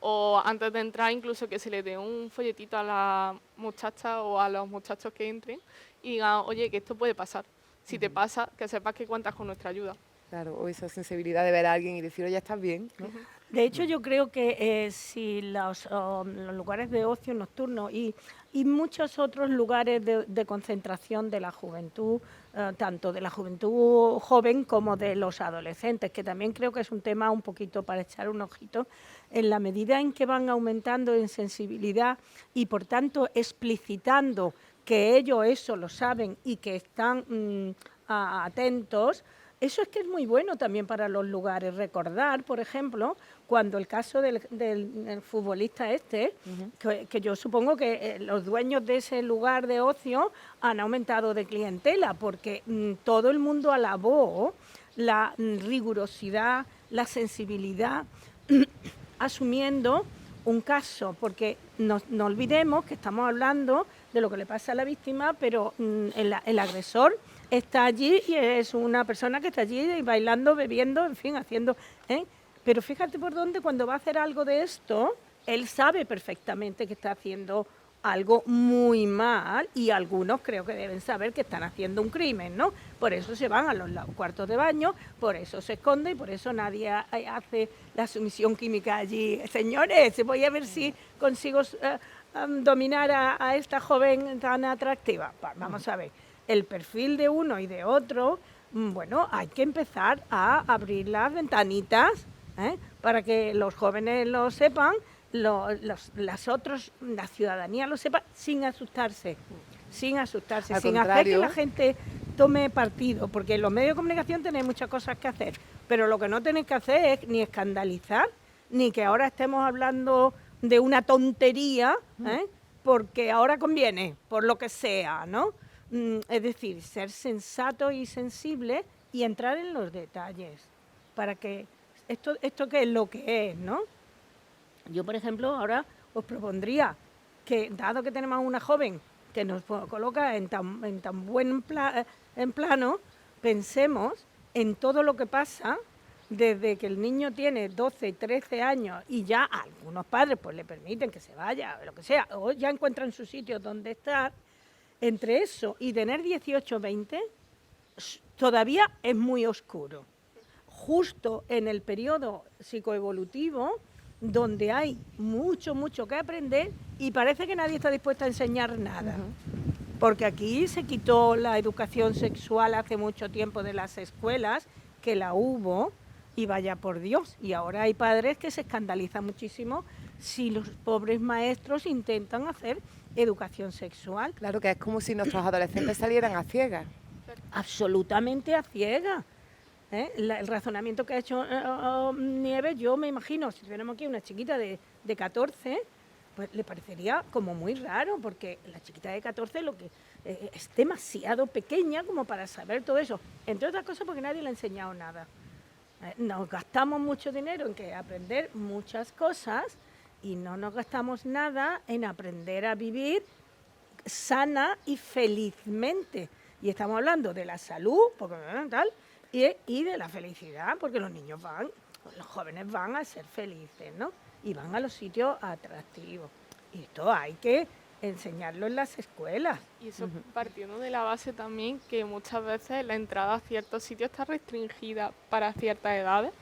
O antes de entrar, incluso que se le dé un folletito a las muchachas o a los muchachos que entren y digan, oye, que esto puede pasar. Si te pasa, que sepas que cuentas con nuestra ayuda. Claro, o esa sensibilidad de ver a alguien y decir, oye, ¿estás bien? ¿no? De hecho, yo creo que si los lugares de ocio nocturno y muchos otros lugares de concentración de la juventud, tanto de la juventud joven como de los adolescentes, que también creo que es un tema un poquito para echar un ojito, en la medida en que van aumentando en sensibilidad y, por tanto, explicitando que ellos eso lo saben y que están atentos. Eso es que es muy bueno también para los lugares. Recordar, por ejemplo, cuando el caso del futbolista que yo supongo que los dueños de ese lugar de ocio han aumentado de clientela, porque todo el mundo alabó la rigurosidad, la sensibilidad, asumiendo un caso, porque no olvidemos que estamos hablando de lo que le pasa a la víctima, pero el agresor está allí y es una persona que está allí bailando, bebiendo, en fin, haciendo... Pero fíjate por dónde cuando va a hacer algo de esto, él sabe perfectamente que está haciendo algo muy mal y algunos creo que deben saber que están haciendo un crimen, ¿no? Por eso se van a los cuartos de baño, por eso se esconde y por eso nadie hace la sumisión química allí. Señores, voy a ver si consigo dominar a esta joven tan atractiva. Vamos a ver. El perfil de uno y de otro, bueno, hay que empezar a abrir las ventanitas para que los jóvenes lo sepan, la ciudadanía lo sepa, sin asustarse, sin hacer que la gente tome partido, porque en los medios de comunicación tenéis muchas cosas que hacer, pero lo que no tenéis que hacer es ni escandalizar, ni que ahora estemos hablando de una tontería, porque ahora conviene, por lo que sea, ¿no? Es decir, ser sensato y sensible y entrar en los detalles para que esto que es lo que es, ¿no? Yo, por ejemplo, ahora os propondría que, dado que tenemos una joven que nos coloca en tan buen plano, pensemos en todo lo que pasa desde que el niño tiene 12, 13 años y ya algunos padres pues le permiten que se vaya, lo que sea, o ya encuentran su sitio donde estar. Entre eso y tener 18 20, todavía es muy oscuro. Justo en el periodo psicoevolutivo, donde hay mucho que aprender y parece que nadie está dispuesto a enseñar nada. Porque aquí se quitó la educación sexual hace mucho tiempo de las escuelas, que la hubo, y vaya por Dios. Y ahora hay padres que se escandalizan muchísimo si los pobres maestros intentan hacer educación sexual. Claro que es como si nuestros adolescentes salieran a ciegas. Absolutamente a ciegas. El razonamiento que ha hecho Nieves, yo me imagino, si tenemos aquí una chiquita de 14, pues le parecería como muy raro, porque la chiquita de 14 lo que es demasiado pequeña como para saber todo eso. Entre otras cosas porque nadie le ha enseñado nada. Nos gastamos mucho dinero en que aprender muchas cosas y no nos gastamos nada en aprender a vivir sana y felizmente. Y estamos hablando de la salud, porque tal, y de la felicidad, porque los niños los jóvenes van a ser felices, ¿no? Y van a los sitios atractivos. Y esto hay que enseñarlo en las escuelas. Y eso partiendo de la base también que muchas veces la entrada a ciertos sitios está restringida para ciertas edades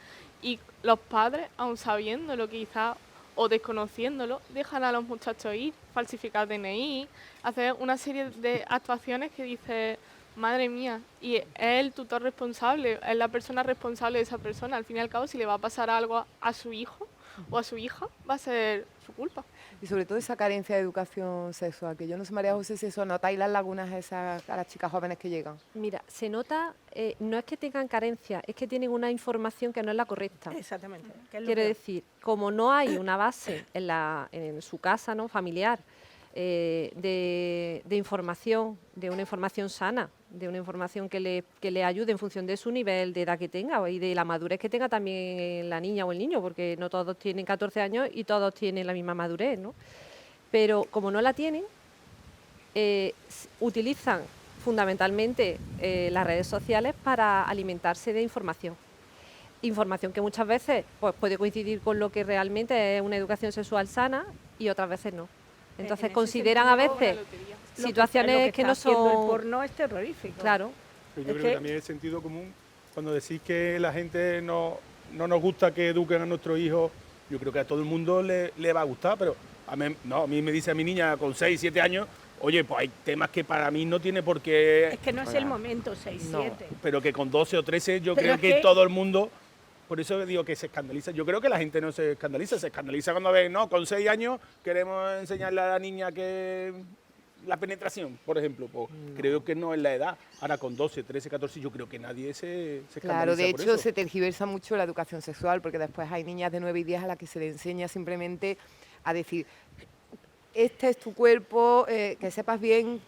y los padres, aun sabiéndolo quizás o desconociéndolo, dejan a los muchachos ir, falsificar DNI, hacer una serie de actuaciones que dice, madre mía, y es el tutor responsable, es la persona responsable de esa persona. Al fin y al cabo, si le va a pasar algo a su hijo o a su hija, va a ser su culpa. Y sobre todo esa carencia de educación sexual, que yo no sé, María José, si eso notáis las lagunas esas a las chicas jóvenes que llegan. Mira, se nota, no es que tengan carencia, es que tienen una información que no es la correcta. Exactamente. que es lo Quiero que- decir, como no hay una base en su casa, ¿no?, familiar, de información, de una información sana, de una información que le ayude en función de su nivel de edad que tenga y de la madurez que tenga también la niña o el niño, porque no todos tienen 14 años y todos tienen la misma madurez, ¿no? Pero como no la tienen, utilizan fundamentalmente las redes sociales para alimentarse de información. Información que muchas veces pues, puede coincidir con lo que realmente es una educación sexual sana y otras veces no. Entonces ese consideran a Una veces lotería. situaciones que no está haciendo son... el porno es terrorífico. Claro, Pero yo Es creo que que- también es sentido común cuando decís que la gente no nos gusta que eduquen a nuestros hijos. Yo creo que a todo el mundo le va a gustar, pero a mí me dice a mi niña con 6, 7 años, oye, pues hay temas que para mí no tiene por qué, Es que no es el momento, 6, No. 7. pero que con 12 o 13 yo Pero creo es que que- todo el mundo, por eso digo que se escandaliza. Yo creo que la gente no se escandaliza cuando ven, no, con 6 años queremos enseñarle a la niña que la penetración, por ejemplo, pues creo que no es la edad. Ahora con 12, 13, 14 yo creo que nadie se escandaliza Claro, de por hecho eso. se tergiversa mucho la educación sexual, porque después hay niñas de 9 y 10 a las que se le enseña simplemente a decir, este es tu cuerpo, que sepas bien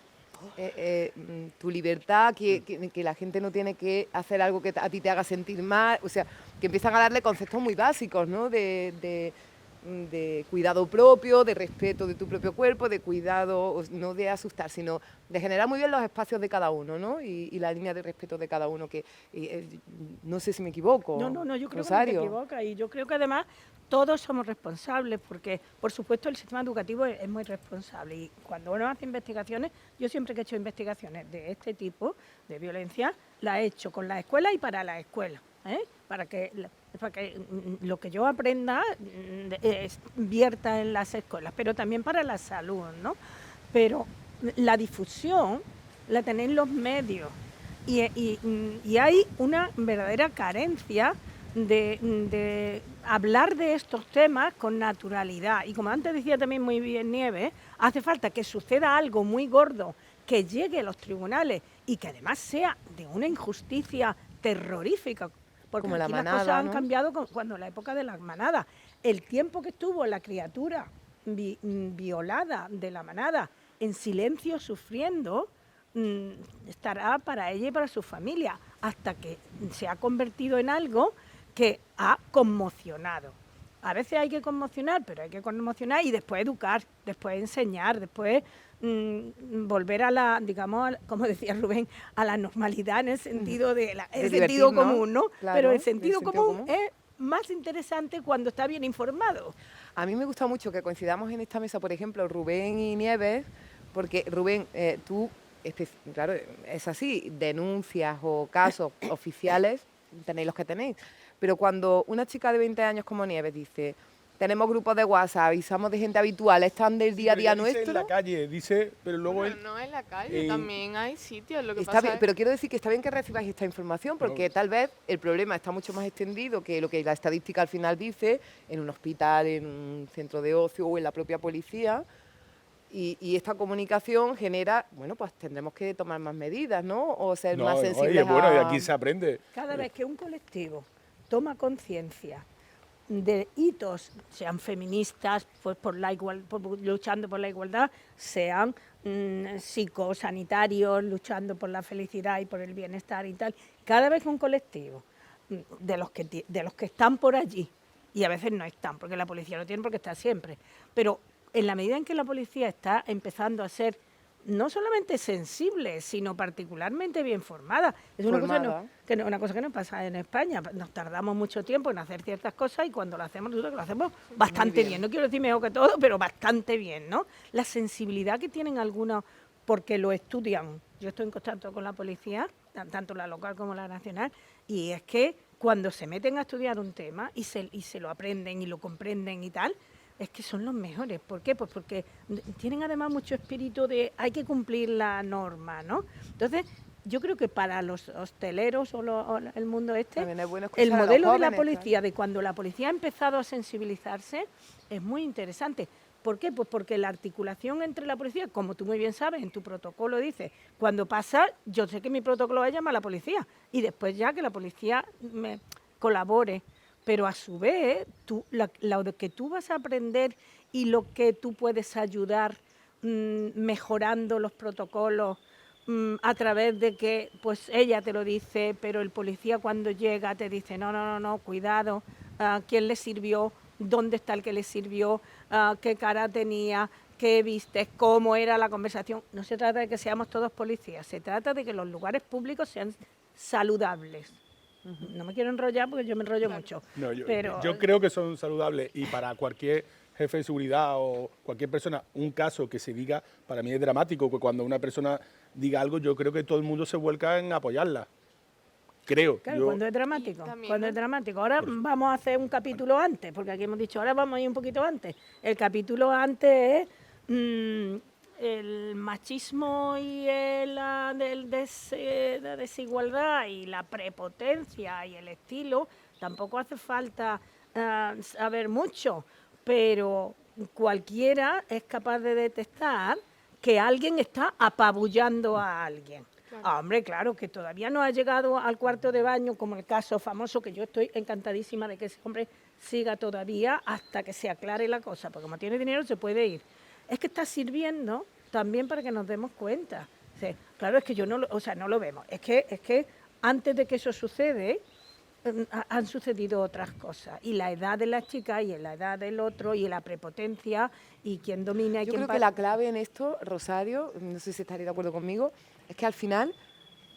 tu libertad, que la gente no tiene que hacer algo que a ti te haga sentir mal, o sea, que empiezan a darle conceptos muy básicos, ¿no? De cuidado propio, de respeto de tu propio cuerpo, de cuidado, no de asustar, sino de generar muy bien los espacios de cada uno, ¿no? Y la línea de respeto de cada uno, que no sé si me equivoco. No, yo creo Rosario. que no te equivocas. Y yo creo que además todos somos responsables, porque por supuesto el sistema educativo es muy responsable. Y cuando uno hace investigaciones, yo siempre que he hecho investigaciones de este tipo de violencia, la he hecho con la escuela y para la escuela, ¿eh? Para que lo que yo aprenda vierta en las escuelas, pero también para la salud, ¿no? Pero la difusión la tenéis los medios y hay una verdadera carencia de hablar de estos temas con naturalidad. Y como antes decía también muy bien Nieves, hace falta que suceda algo muy gordo, que llegue a los tribunales y que además sea de una injusticia terrorífica. Porque Como la aquí manada, las cosas han ¿no? cambiado cuando en la época de las manadas. El tiempo que estuvo la criatura violada de la manada en silencio sufriendo estará para ella y para su familia, hasta que se ha convertido en algo que ha conmocionado. A veces hay que conmocionar, pero hay que conmocionar y después educar, después enseñar, después volver a la, digamos, como decía Rubén, a la normalidad en el sentido de el sentido divertirnos, común, ¿no? claro, Pero el del sentido sentido común común. es más interesante cuando está bien informado. A mí me gusta mucho que coincidamos en esta mesa, por ejemplo, Rubén y Nieves, porque Rubén, tú, claro, es así, denuncias o casos oficiales, tenéis los que tenéis, pero cuando una chica de 20 años como Nieves dice, tenemos grupos de WhatsApp, avisamos de gente habitual, están del día a Pero día ella dice nuestro, en la calle, pero luego Bueno, él... no en la calle, también hay sitios. Lo que está pasa bien, es pero quiero decir que está bien que recibáis esta información, porque tal vez el problema está mucho más extendido que lo que la estadística al final dice, en un hospital, en un centro de ocio o en la propia policía. Y esta comunicación genera, bueno, pues tendremos que tomar más medidas, ¿no? O ser más sensibles oye, bueno, y a... aquí se aprende. Cada vez que un colectivo toma conciencia de hitos, sean feministas, pues luchando por la igualdad, sean psicosanitarios, luchando por la felicidad y por el bienestar y tal, cada vez que un colectivo de los que están por allí, y a veces no están, porque la policía no tiene porque está siempre, pero en la medida en que la policía está empezando a ser no solamente sensible, sino particularmente bien formada. Es una Formada. una cosa que no pasa en España. Nos tardamos mucho tiempo en hacer ciertas cosas y cuando lo hacemos, nosotros lo hacemos bastante bien. No quiero decir mejor que todo, pero bastante bien, ¿no? La sensibilidad que tienen algunos porque lo estudian. Yo estoy en contacto con la policía, tanto la local como la nacional, y es que cuando se meten a estudiar un tema y se lo aprenden y lo comprenden y tal, es que son los mejores. ¿Por qué? Pues porque tienen además mucho espíritu de hay que cumplir la norma, ¿no? Entonces, yo creo que para los hosteleros o el mundo También es bueno escuchar el a los modelo de la jóvenes, policía, de cuando la policía ha empezado a sensibilizarse, es muy interesante. ¿Por qué? Pues porque la articulación entre la policía, como tú muy bien sabes, en tu protocolo dice, cuando pasa, yo sé que mi protocolo va a llamar a la policía y después ya que la policía me colabore. Pero a su vez, lo que tú vas a aprender y lo que tú puedes ayudar mejorando los protocolos a través de que pues ella te lo dice, pero el policía cuando llega te dice, no, cuidado, ¿quién le sirvió? ¿Dónde está el que le sirvió? ¿Qué cara tenía? ¿Qué viste? ¿Cómo era la conversación? No se trata de que seamos todos policías, se trata de que los lugares públicos sean saludables. No me quiero enrollar porque yo me enrollo mucho. No, pero yo creo que son saludables y para cualquier jefe de seguridad o cualquier persona, un caso que se diga, para mí es dramático, que cuando una persona diga algo, yo creo que todo el mundo se vuelca en apoyarla. Creo. claro, cuando es dramático. Cuando es dramático. Ahora vamos a hacer un capítulo antes, porque aquí hemos dicho, ahora vamos a ir un poquito antes. El capítulo antes es el machismo y la desigualdad y la prepotencia y el estilo. Tampoco hace falta saber mucho, pero cualquiera es capaz de detectar que alguien está apabullando a alguien. Hombre, claro, que todavía no ha llegado al cuarto de baño, como el caso famoso, que yo estoy encantadísima de que ese hombre siga todavía hasta que se aclare la cosa, porque como tiene dinero se puede ir. Es que está sirviendo también para que nos demos cuenta. O sea, claro, es que yo no lo vemos. Es que antes de que eso sucede, han sucedido otras cosas. Y la edad de la chica y la edad del otro y la prepotencia y quién domina y Yo quién creo que la clave en esto, Rosario, no sé si estaréis de acuerdo conmigo, es que al final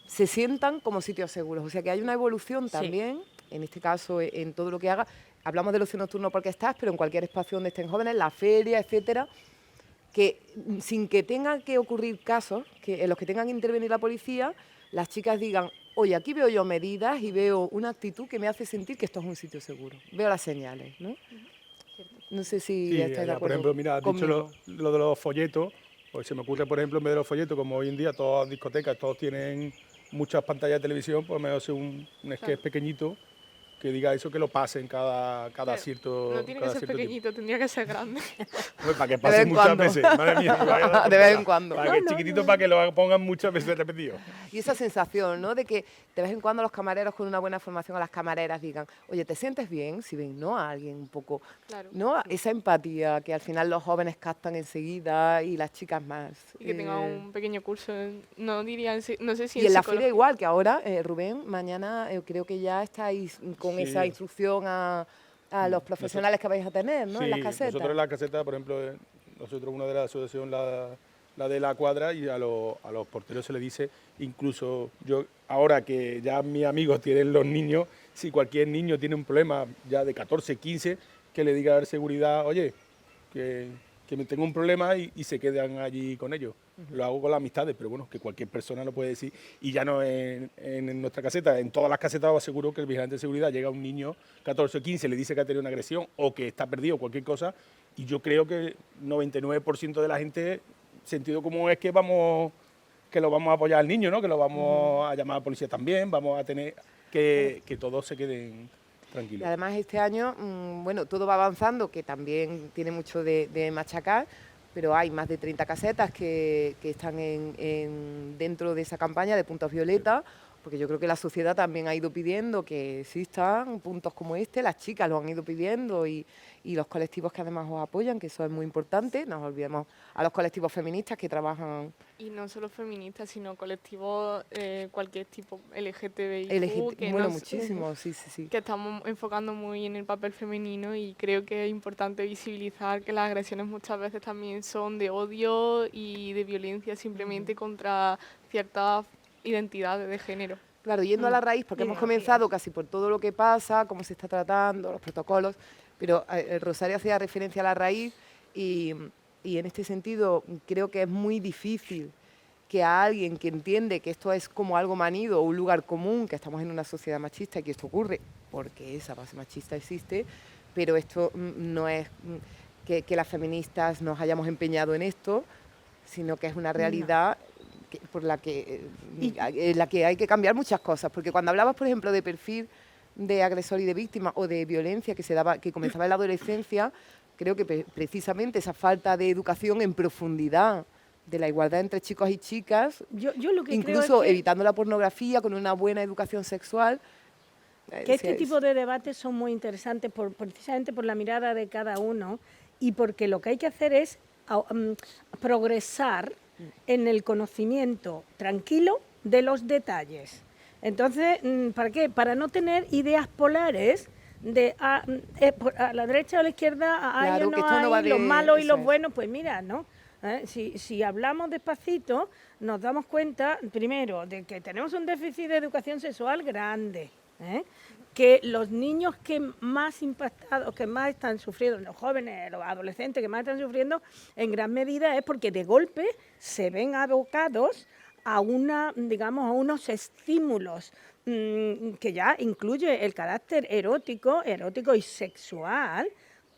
se sientan como sitios seguros. O sea, que hay una evolución también, en este caso, en todo lo que haga. Hablamos del ocio nocturno porque estás, pero en cualquier espacio donde estén jóvenes, la feria, etcétera, que sin que tengan que ocurrir casos en los que tengan que intervenir la policía, las chicas digan, oye, aquí veo yo medidas y veo una actitud que me hace sentir que esto es un sitio seguro. Veo las señales, ¿no? No sé si Sí, estáis de acuerdo. por ejemplo, mira, has dicho conmigo. lo de los folletos, pues se me ocurre, por ejemplo, en vez de los folletos, como hoy en día todas las discotecas, todos tienen muchas pantallas de televisión, pues mejor hacer un sketch pequeñito que diga eso, que lo pasen cada cierto No tiene que cada ser cierto tiempo. pequeño, tendría que ser grande. Pues para que vez pase en muchas cuando. veces, madre mía. De vez en cuando. Para que chiquitito, para que lo pongan muchas veces repetido. Y esa sensación, ¿no? De que de vez en cuando los camareros con una buena formación, a las camareras digan, oye, ¿te sientes bien? Si ven, ¿no? A alguien un poco, Claro. ¿no? Esa empatía que al final los jóvenes captan enseguida y las chicas más. Y que tenga un pequeño curso, no diría, no sé si Y en la feria psicología. igual, que ahora, Rubén, mañana creo que ya estáis con Sí. esa instrucción a los profesionales que vais a tener, ¿no? Sí, En las casetas. nosotros en la caseta, por ejemplo, nosotros una de las asociaciones, la de la cuadra, y a los porteros se le dice, incluso yo, ahora que ya mis amigos tienen los niños, si cualquier niño tiene un problema ya de 14, 15, que le diga a la seguridad, oye, que me tengo un problema y se quedan allí con ellos. Lo hago con las amistades, pero bueno, que cualquier persona lo puede decir. Y ya no en nuestra caseta, en todas las casetas os aseguro que el vigilante de seguridad llega un niño 14 o 15, le dice que ha tenido una agresión o que está perdido, cualquier cosa, y yo creo que el 99% de la gente, sentido común es que lo vamos a apoyar al niño, ¿no? Que lo vamos a llamar a la policía también, vamos a tener que todos se queden Y tranquilos. además este año, bueno, todo va avanzando, que también tiene mucho de machacar, pero hay más de 30 casetas que están dentro de esa campaña de puntos violeta. porque yo creo que la sociedad también ha ido pidiendo que existan puntos como este, las chicas lo han ido pidiendo y los colectivos que además os apoyan, que eso es muy importante, no nos olvidemos a los colectivos feministas que trabajan... Y no solo feministas, sino colectivos cualquier tipo, LGTBIQ, bueno, muchísimo, sí. que estamos enfocando muy en el papel femenino, y creo que es importante visibilizar que las agresiones muchas veces también son de odio y de violencia simplemente contra ciertas identidades de género. Claro, yendo a la raíz, porque hemos comenzado casi por todo lo que pasa, cómo se está tratando, los protocolos, pero Rosario hacía referencia a la raíz y en este sentido creo que es muy difícil que a alguien que entiende que esto es como algo manido o un lugar común, que estamos en una sociedad machista y que esto ocurre porque esa base machista existe, pero esto no es que las feministas nos hayamos empeñado en esto, sino que es una realidad por la que hay que cambiar muchas cosas, porque cuando hablabas, por ejemplo, de perfil de agresor y de víctima o de violencia que comenzaba en la adolescencia, creo que precisamente esa falta de educación en profundidad de la igualdad entre chicos y chicas, yo lo que incluso creo es que evitando la pornografía con una buena educación sexual. Que este tipo de debates son muy interesantes precisamente por la mirada de cada uno y porque lo que hay que hacer es progresar en el conocimiento tranquilo de los detalles. Entonces, ¿para qué? Para no tener ideas polares de a la derecha o a la izquierda, Claro, no que esto no va hay de los malos y eso los buenos, pues mira, ¿no? Si hablamos despacito, nos damos cuenta, primero, de que tenemos un déficit de educación sexual grande, que los niños que más impactados, que más están sufriendo, los jóvenes, los adolescentes que más están sufriendo, en gran medida es porque de golpe se ven abocados a unos estímulos que ya incluye el carácter erótico y sexual,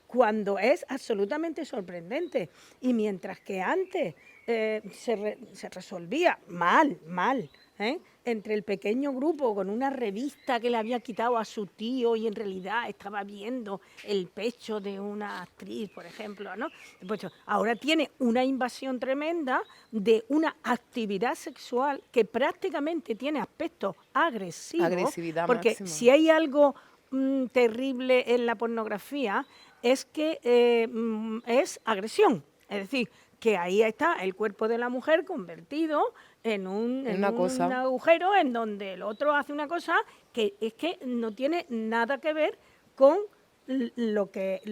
cuando es absolutamente sorprendente. Y mientras que antes se resolvía mal, entre el pequeño grupo con una revista que le había quitado a su tío y en realidad estaba viendo el pecho de una actriz, por ejemplo, ¿no? Pues ahora tiene una invasión tremenda de una actividad sexual que prácticamente tiene aspecto agresivo. Agresividad porque máxima. si hay algo terrible en la pornografía es que es agresión, es decir, que ahí está el cuerpo de la mujer convertido en un agujero en donde el otro hace una cosa que es que no tiene nada que ver con lo que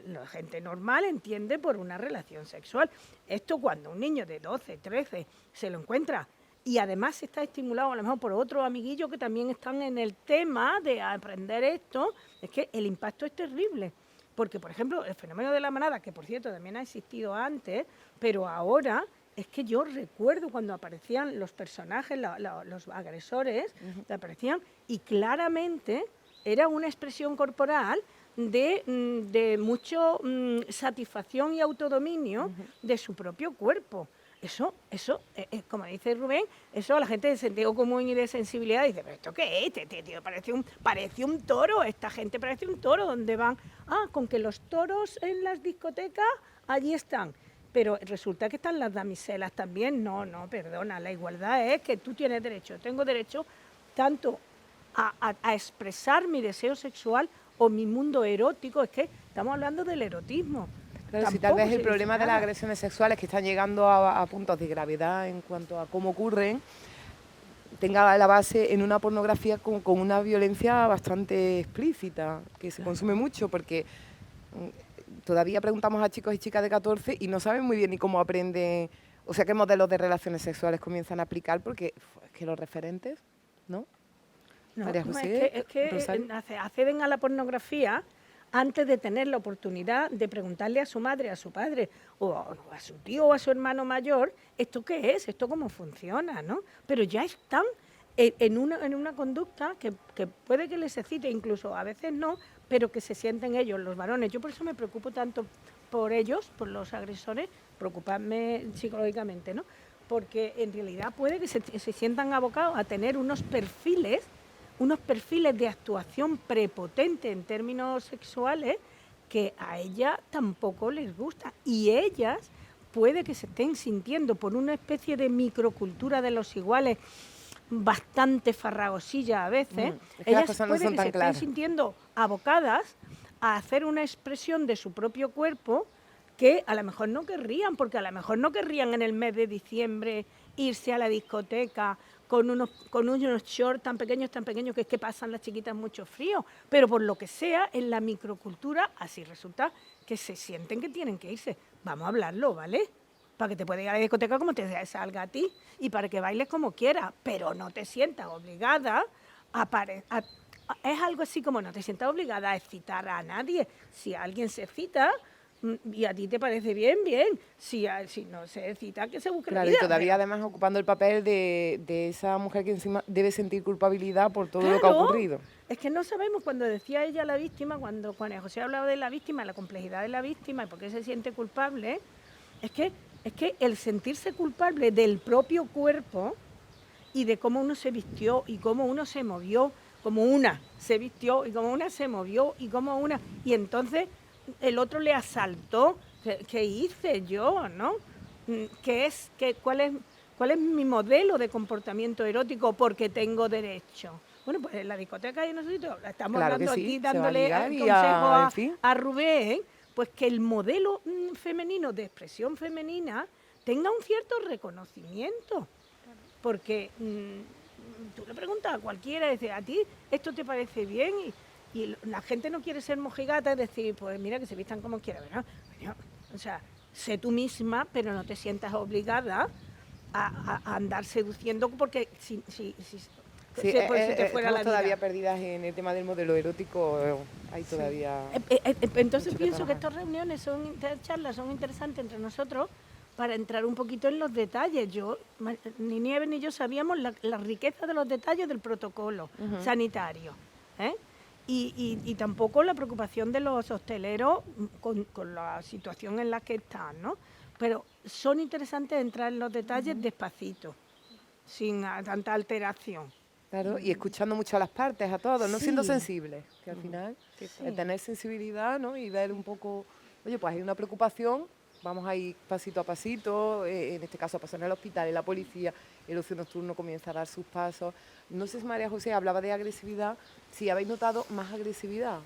la gente normal entiende por una relación sexual. Esto cuando un niño de 12, 13 se lo encuentra y además está estimulado a lo mejor por otros amiguillos que también están en el tema de aprender esto, es que el impacto es terrible. Porque, por ejemplo, el fenómeno de la manada, que por cierto también ha existido antes, pero ahora es que yo recuerdo cuando aparecían los personajes, los agresores, aparecían y claramente era una expresión corporal de mucho satisfacción y autodominio de su propio cuerpo. Eso, como dice Rubén, eso a la gente de sentido común y de sensibilidad dice, ¿pero esto qué es? Este tío parece un toro, esta gente parece un toro, ¿dónde van? Con que los toros en las discotecas, allí están. Pero resulta que están las damiselas también. No, perdona, la igualdad es que tú tienes derecho, tengo derecho tanto a expresar mi deseo sexual o mi mundo erótico, es que estamos hablando del erotismo. Claro, si tal vez el problema de las agresiones sexuales que están llegando a puntos de gravedad en cuanto a cómo ocurren, tenga la base en una pornografía con una violencia bastante explícita, que se consume mucho, porque todavía preguntamos a chicos y chicas de 14 y no saben muy bien ni cómo aprenden, o sea, qué modelos de relaciones sexuales comienzan a aplicar, porque es que los referentes, ¿no? María José, es que acceden a la pornografía antes de tener la oportunidad de preguntarle a su madre, a su padre, o a su tío o a su hermano mayor, ¿esto qué es? ¿Esto cómo funciona? ¿No? Pero ya están en una conducta que puede que les excite, incluso a veces no, pero que se sienten ellos, los varones. Yo por eso me preocupo tanto por ellos, por los agresores, preocuparme psicológicamente, ¿no? Porque en realidad puede que se sientan abocados a tener unos perfiles de actuación prepotente en términos sexuales que a ella tampoco les gusta. Y ellas puede que se estén sintiendo por una especie de microcultura de los iguales bastante farragosilla a veces, Es que las ellas cosas no puede son que tan se estén claras. sintiendo abocadas a hacer una expresión de su propio cuerpo que a lo mejor no querrían, porque a lo mejor no querrían en el mes de diciembre irse a la discoteca con unos shorts tan pequeños que es que pasan las chiquitas mucho frío, pero por lo que sea, en la microcultura así resulta que se sienten que tienen que irse. Vamos a hablarlo, ¿vale? Para que te puedas ir a la discoteca como te salga a ti y para que bailes como quieras, pero no te sientas obligada es algo así como no te sientas obligada a excitar a nadie. Si alguien se excita y a ti te parece bien, bien. Si no se excita, que se busque la Claro, y vida. todavía pero- además ocupando el papel de esa mujer que encima debe sentir culpabilidad por todo lo que ha Claro, ocurrido. es que no sabemos, cuando decía ella la víctima, cuando Juan José hablaba de la víctima, la complejidad de la víctima y por qué se siente culpable, es que el sentirse culpable del propio cuerpo y de cómo uno se vistió y cómo uno se movió, como una se vistió y cómo una se movió y cómo una... Y entonces el otro le asaltó. ¿Qué hice yo, no? ¿Cuál es mi modelo de comportamiento erótico porque tengo derecho? Bueno, pues en la discoteca y en nosotros estamos Claro que hablando sí, aquí, se va a dándole ligar y consejo en fin. a Rubén, pues que el modelo femenino, de expresión femenina, tenga un cierto reconocimiento. Porque tú le preguntas a cualquiera, dice, ¿a ti esto te parece bien? Y la gente no quiere ser mojigata, es decir, pues mira, que se vistan como quieran, ¿verdad? Bueno, o sea, sé tú misma, pero no te sientas obligada a andar seduciendo, porque si Sí, se te fuera la estamos todavía vida. perdidas en el tema del modelo erótico, hay todavía... Entonces mucho que pienso que trabajar. estas reuniones, estas charlas son interesantes entre nosotros para entrar un poquito en los detalles. Ni Nieves ni yo sabíamos la riqueza de los detalles del protocolo sanitario, ¿eh? Y tampoco la preocupación de los hosteleros con la situación en la que están, ¿no? Pero son interesantes entrar en los detalles despacito, sin tanta alteración. Claro, y escuchando mucho a las partes, a todos, no siendo Sí. sensibles, que al final Sí. tener sensibilidad, ¿no? Y ver un poco, oye, pues hay una preocupación, vamos a ir pasito a pasito, en este caso pasó en el hospital, en la policía, el ocio nocturno comienza a dar sus pasos. No sé si María José hablaba de agresividad, si habéis notado más agresividad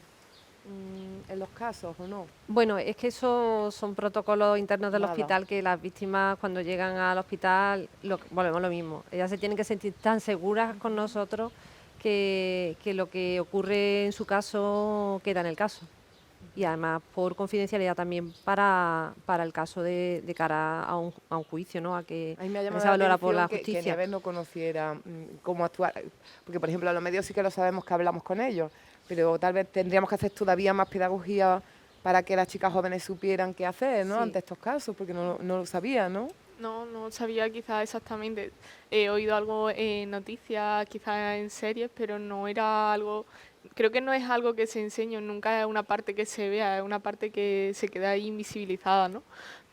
en los casos o no. Bueno, es que esos son protocolos internos del Nada. hospital que las víctimas cuando llegan al hospital, volvemos a lo mismo. Ellas se tienen que sentir tan seguras con nosotros que lo que ocurre en su caso queda en el caso. Y además por confidencialidad también para el caso de cara a un juicio, ¿no? A que A mí me ha a que llamado se la valora por la atención que justicia. Nieves no conociera cómo actuar, porque por ejemplo a los medios sí que lo sabemos que hablamos con ellos, pero tal vez tendríamos que hacer todavía más pedagogía para que las chicas jóvenes supieran qué hacer, ¿no? Sí. Ante estos casos, porque no lo sabían, ¿no? No sabía quizás exactamente. He oído algo en noticias, quizás en series, pero no era algo... Creo que no es algo que se enseñe, nunca es una parte que se vea, es una parte que se queda ahí invisibilizada, ¿no?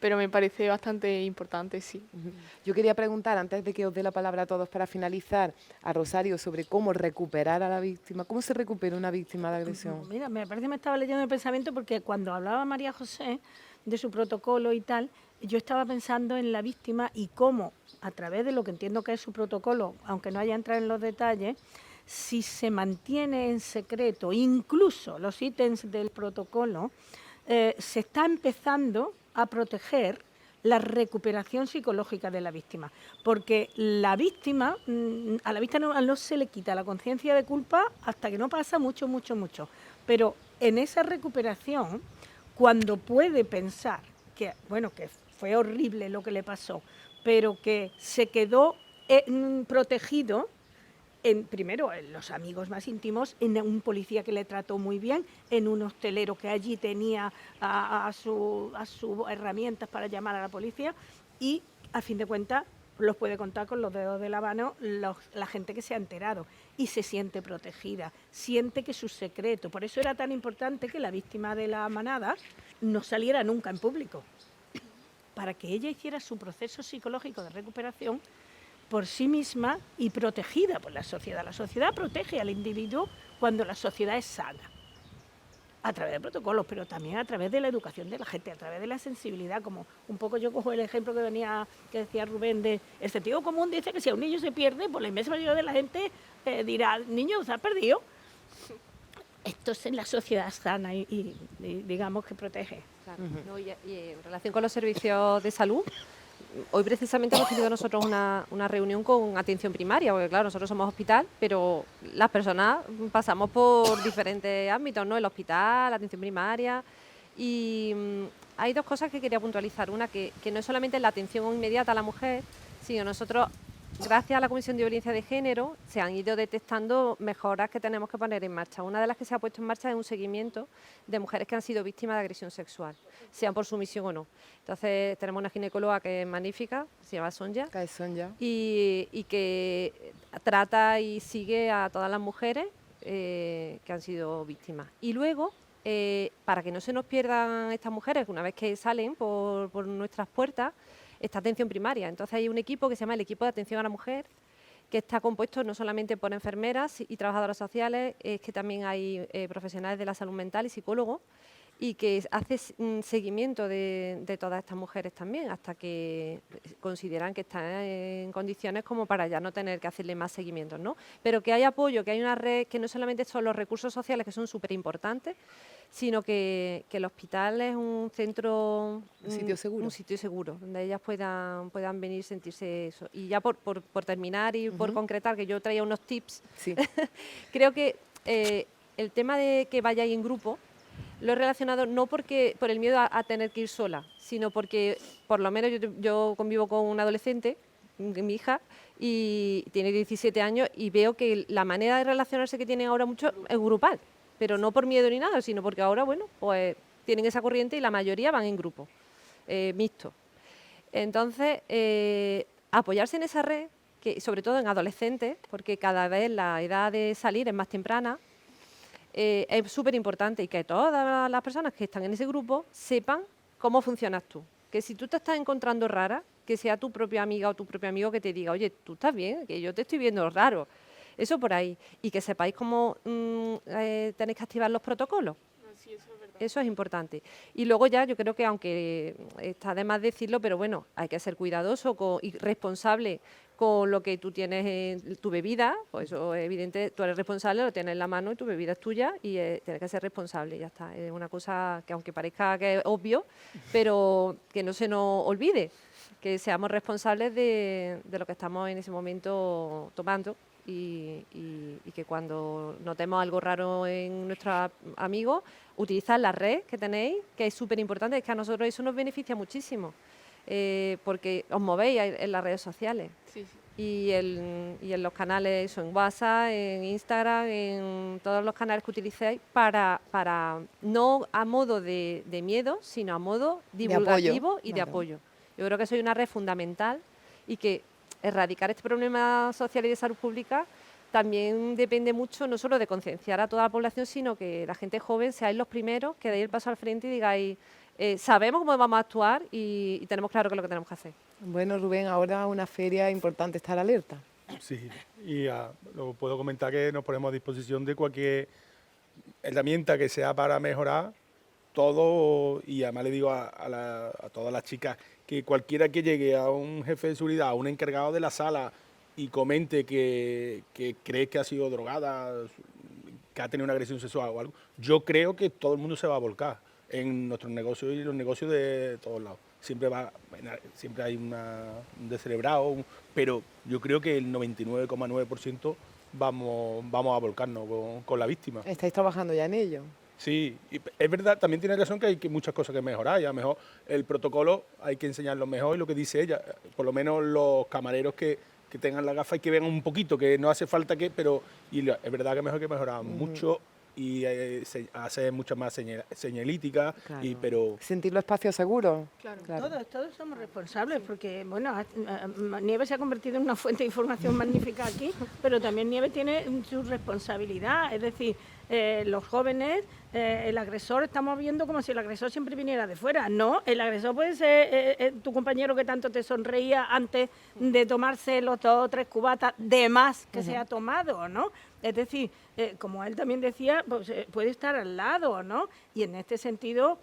Pero me parece bastante importante, sí. Ujú. Yo quería preguntar, antes de que os dé la palabra a todos para finalizar, a Rosario sobre cómo recuperar a la víctima. ¿Cómo se recupera una víctima de agresión? Mira, me parece que me estaba leyendo el pensamiento porque cuando hablaba María José de su protocolo y tal, yo estaba pensando en la víctima y cómo, a través de lo que entiendo que es su protocolo, aunque no haya entrado en los detalles, si se mantiene en secreto, incluso los ítems del protocolo, se está empezando a proteger la recuperación psicológica de la víctima, porque la víctima, a la víctima no se le quita la conciencia de culpa hasta que no pasa mucho, pero en esa recuperación, cuando puede pensar que, bueno, que fue horrible lo que le pasó, pero que se quedó protegido, primero en los amigos más íntimos, en un policía que le trató muy bien, en un hostelero que allí tenía a sus herramientas para llamar a la policía y, a fin de cuentas, los puede contar con los dedos de la mano la gente que se ha enterado y se siente protegida, siente que su secreto, por eso era tan importante que la víctima de la manada no saliera nunca en público, para que ella hiciera su proceso psicológico de recuperación por sí misma y protegida por la sociedad. La sociedad protege al individuo cuando la sociedad es sana. a través de protocolos, pero también a través de la educación de la gente, a través de la sensibilidad, como un poco yo cojo el ejemplo que decía Rubén, de el sentido común dice que si a un niño se pierde, pues la inmensa mayoría de la gente dirá, niño, se ha perdido. Esto es en la sociedad sana y digamos que protege. Claro. No, y en relación con los servicios de salud, hoy precisamente hemos tenido nosotros una reunión con atención primaria, porque claro, nosotros somos hospital, pero las personas pasamos por diferentes ámbitos, ¿no? El hospital, la atención primaria, y hay dos cosas que quería puntualizar. Una, que no es solamente la atención inmediata a la mujer, sino nosotros, gracias a la Comisión de Violencia de Género, se han ido detectando mejoras que tenemos que poner en marcha. Una de las que se ha puesto en marcha es un seguimiento de mujeres que han sido víctimas de agresión sexual, sean por sumisión o no. Entonces, tenemos una ginecóloga que es magnífica, se llama Sonia, y que trata y sigue a todas las mujeres que han sido víctimas. Y luego, para que no se nos pierdan estas mujeres, una vez que salen por nuestras puertas, esta atención primaria. Entonces hay un equipo que se llama el equipo de atención a la mujer, que está compuesto no solamente por enfermeras y trabajadoras sociales, es que también hay profesionales de la salud mental y psicólogos, y que hace seguimiento de todas estas mujeres también, hasta que consideran que están en condiciones como para ya no tener que hacerle más seguimientos, ¿no? Pero que hay apoyo, que hay una red, que no solamente son los recursos sociales, que son súper importantes, sino que el hospital es un centro... Un sitio seguro. Un sitio seguro, donde ellas puedan venir y sentirse eso. Y ya por terminar y por concretar, que yo traía unos tips, Sí. creo que el tema de que vayáis en grupo, lo he relacionado no por el miedo a tener que ir sola, sino porque, por lo menos, yo convivo con una adolescente, mi hija, y tiene 17 años, y veo que la manera de relacionarse que tienen ahora mucho es grupal, pero no por miedo ni nada, sino porque ahora, bueno, pues tienen esa corriente y la mayoría van en grupo, mixto. Entonces, apoyarse en esa red, que sobre todo en adolescentes, porque cada vez la edad de salir es más temprana, es súper importante, y que todas las personas que están en ese grupo sepan cómo funcionas tú. Que si tú te estás encontrando rara, que sea tu propia amiga o tu propio amigo que te diga, oye, tú estás bien, que yo te estoy viendo raro. Eso por ahí. Y que sepáis cómo tenéis que activar los protocolos. Sí, eso es verdad. Eso es importante. Y luego ya yo creo que, aunque está de más decirlo, pero bueno, hay que ser cuidadoso y responsable con lo que tú tienes en tu bebida. Pues eso es evidente, tú eres responsable, lo tienes en la mano y tu bebida es tuya, y tienes que ser responsable, ya está. Es una cosa que, aunque parezca que es obvio, pero que no se nos olvide, que seamos responsables de lo que estamos en ese momento tomando. Y que cuando notemos algo raro en nuestros amigos, utilizar la red que tenéis, que es súper importante, es que a nosotros eso nos beneficia muchísimo, porque os movéis en las redes sociales. Sí, sí. Y en los canales, eso, en WhatsApp, en Instagram, en todos los canales que utilicéis, para no a modo de miedo, sino a modo divulgativo apoyo, y de claro. apoyo. Yo creo que soy una red fundamental, y que erradicar este problema social y de salud pública también depende mucho, no solo de concienciar a toda la población, sino que la gente joven seáis los primeros que deis el paso al frente y digáis, sabemos cómo vamos a actuar y tenemos claro qué es lo que tenemos que hacer. Bueno, Rubén, ahora una feria importante, estar alerta. Sí, y lo puedo comentar que nos ponemos a disposición de cualquier herramienta que sea para mejorar todo, y además le digo a todas las chicas que cualquiera que llegue a un jefe de seguridad, a un encargado de la sala, y comente que cree que ha sido drogada, que ha tenido una agresión sexual o algo, yo creo que todo el mundo se va a volcar en nuestros negocios y los negocios de todos lados. Siempre hay un descerebrado, pero yo creo que el 99,9% vamos a volcarnos con la víctima. ¿Estáis trabajando ya en ello? Sí, y es verdad, también tiene razón que hay muchas cosas que mejorar, y a lo mejor el protocolo hay que enseñarlo mejor, y lo que dice ella, por lo menos los camareros que tengan la gafa y que vean un poquito, que no hace falta es verdad que mejor que mejorar mucho, y hacer muchas más señalíticas, Claro. pero... ¿Sentir los espacios seguros? Claro. Todos somos responsables, porque bueno, Nieves se ha convertido en una fuente de información magnífica aquí, pero también Nieves tiene su responsabilidad, es decir, los jóvenes, el agresor, estamos viendo como si el agresor siempre viniera de fuera. No, el agresor puede ser tu compañero que tanto te sonreía antes de tomarse los 2 o 3 cubatas de más que se ha tomado, ¿no? Es decir, como él también decía, pues, puede estar al lado, ¿no? Y en este sentido,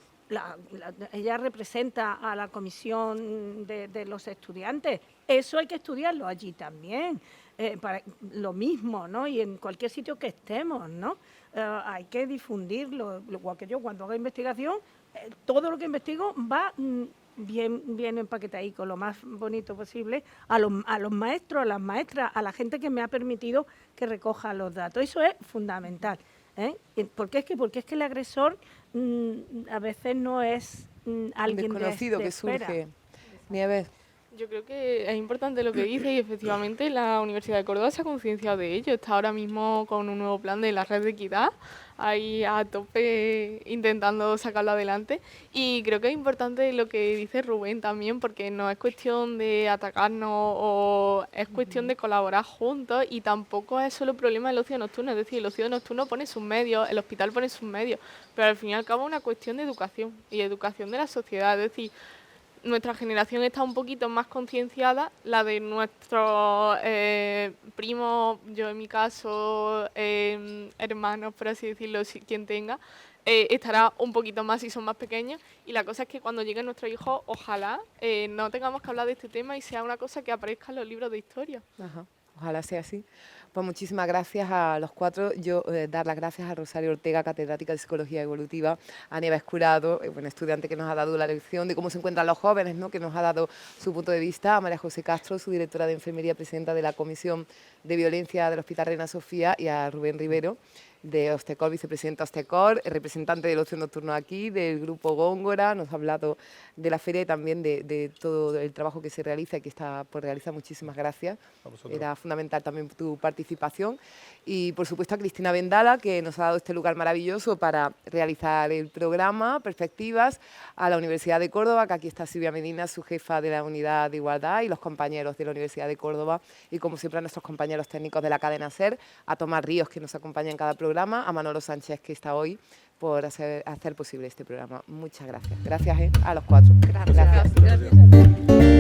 ella representa a la comisión de los estudiantes. Eso hay que estudiarlo allí también. Para lo mismo, ¿no? Y en cualquier sitio que estemos, ¿no? Hay que difundirlo. Igual que yo, cuando hago investigación, todo lo que investigo va bien empaquetadico, lo más bonito posible, a los maestros, a las maestras, a la gente que me ha permitido que recoja los datos. Eso es fundamental. Porque es que el agresor a veces no es alguien desconocido de que espera. surge. Nieves. Yo creo que es importante lo que dice y efectivamente la Universidad de Córdoba se ha concienciado de ello. Está ahora mismo con un nuevo plan de la red de equidad, ahí a tope intentando sacarlo adelante. Y creo que es importante lo que dice Rubén también, porque no es cuestión de atacarnos o es cuestión de colaborar juntos, y tampoco es solo problema del ocio nocturno. Es decir, el ocio nocturno pone sus medios, el hospital pone sus medios, pero al fin y al cabo es una cuestión de educación y educación de la sociedad. Es decir, nuestra generación está un poquito más concienciada, la de nuestros primos, yo en mi caso, hermanos, por así decirlo, quien tenga, estará un poquito más si son más pequeños, y la cosa es que cuando lleguen nuestros hijos, ojalá no tengamos que hablar de este tema y sea una cosa que aparezca en los libros de historia. Ajá, ojalá sea así. Pues muchísimas gracias a los cuatro. Yo dar las gracias a Rosario Ortega, catedrática de Psicología Evolutiva, a Nieves Curado, estudiante que nos ha dado la lección de cómo se encuentran los jóvenes, ¿no? Que nos ha dado su punto de vista, a María José Castro, su directora de Enfermería, presidenta de la Comisión de Violencia del Hospital Reina Sofía, y a Rubén Rivero, de Ostecor, vicepresidenta Ostecor, representante del ocio nocturno aquí, del grupo Góngora. Nos ha hablado de la feria y también de todo el trabajo que se realiza y que está por realizar. Muchísimas gracias. Era fundamental también tu participación. Y por supuesto a Cristina Vendala, que nos ha dado este lugar maravilloso para realizar el programa Perspectivas, a la Universidad de Córdoba, que aquí está Silvia Medina, su jefa de la Unidad de Igualdad, y los compañeros de la Universidad de Córdoba, y como siempre a nuestros compañeros técnicos de la cadena SER, a Tomás Ríos, que nos acompaña en cada programa, a Manolo Sánchez, que está hoy, por hacer posible este programa. Muchas gracias. Gracias a los cuatro. Gracias.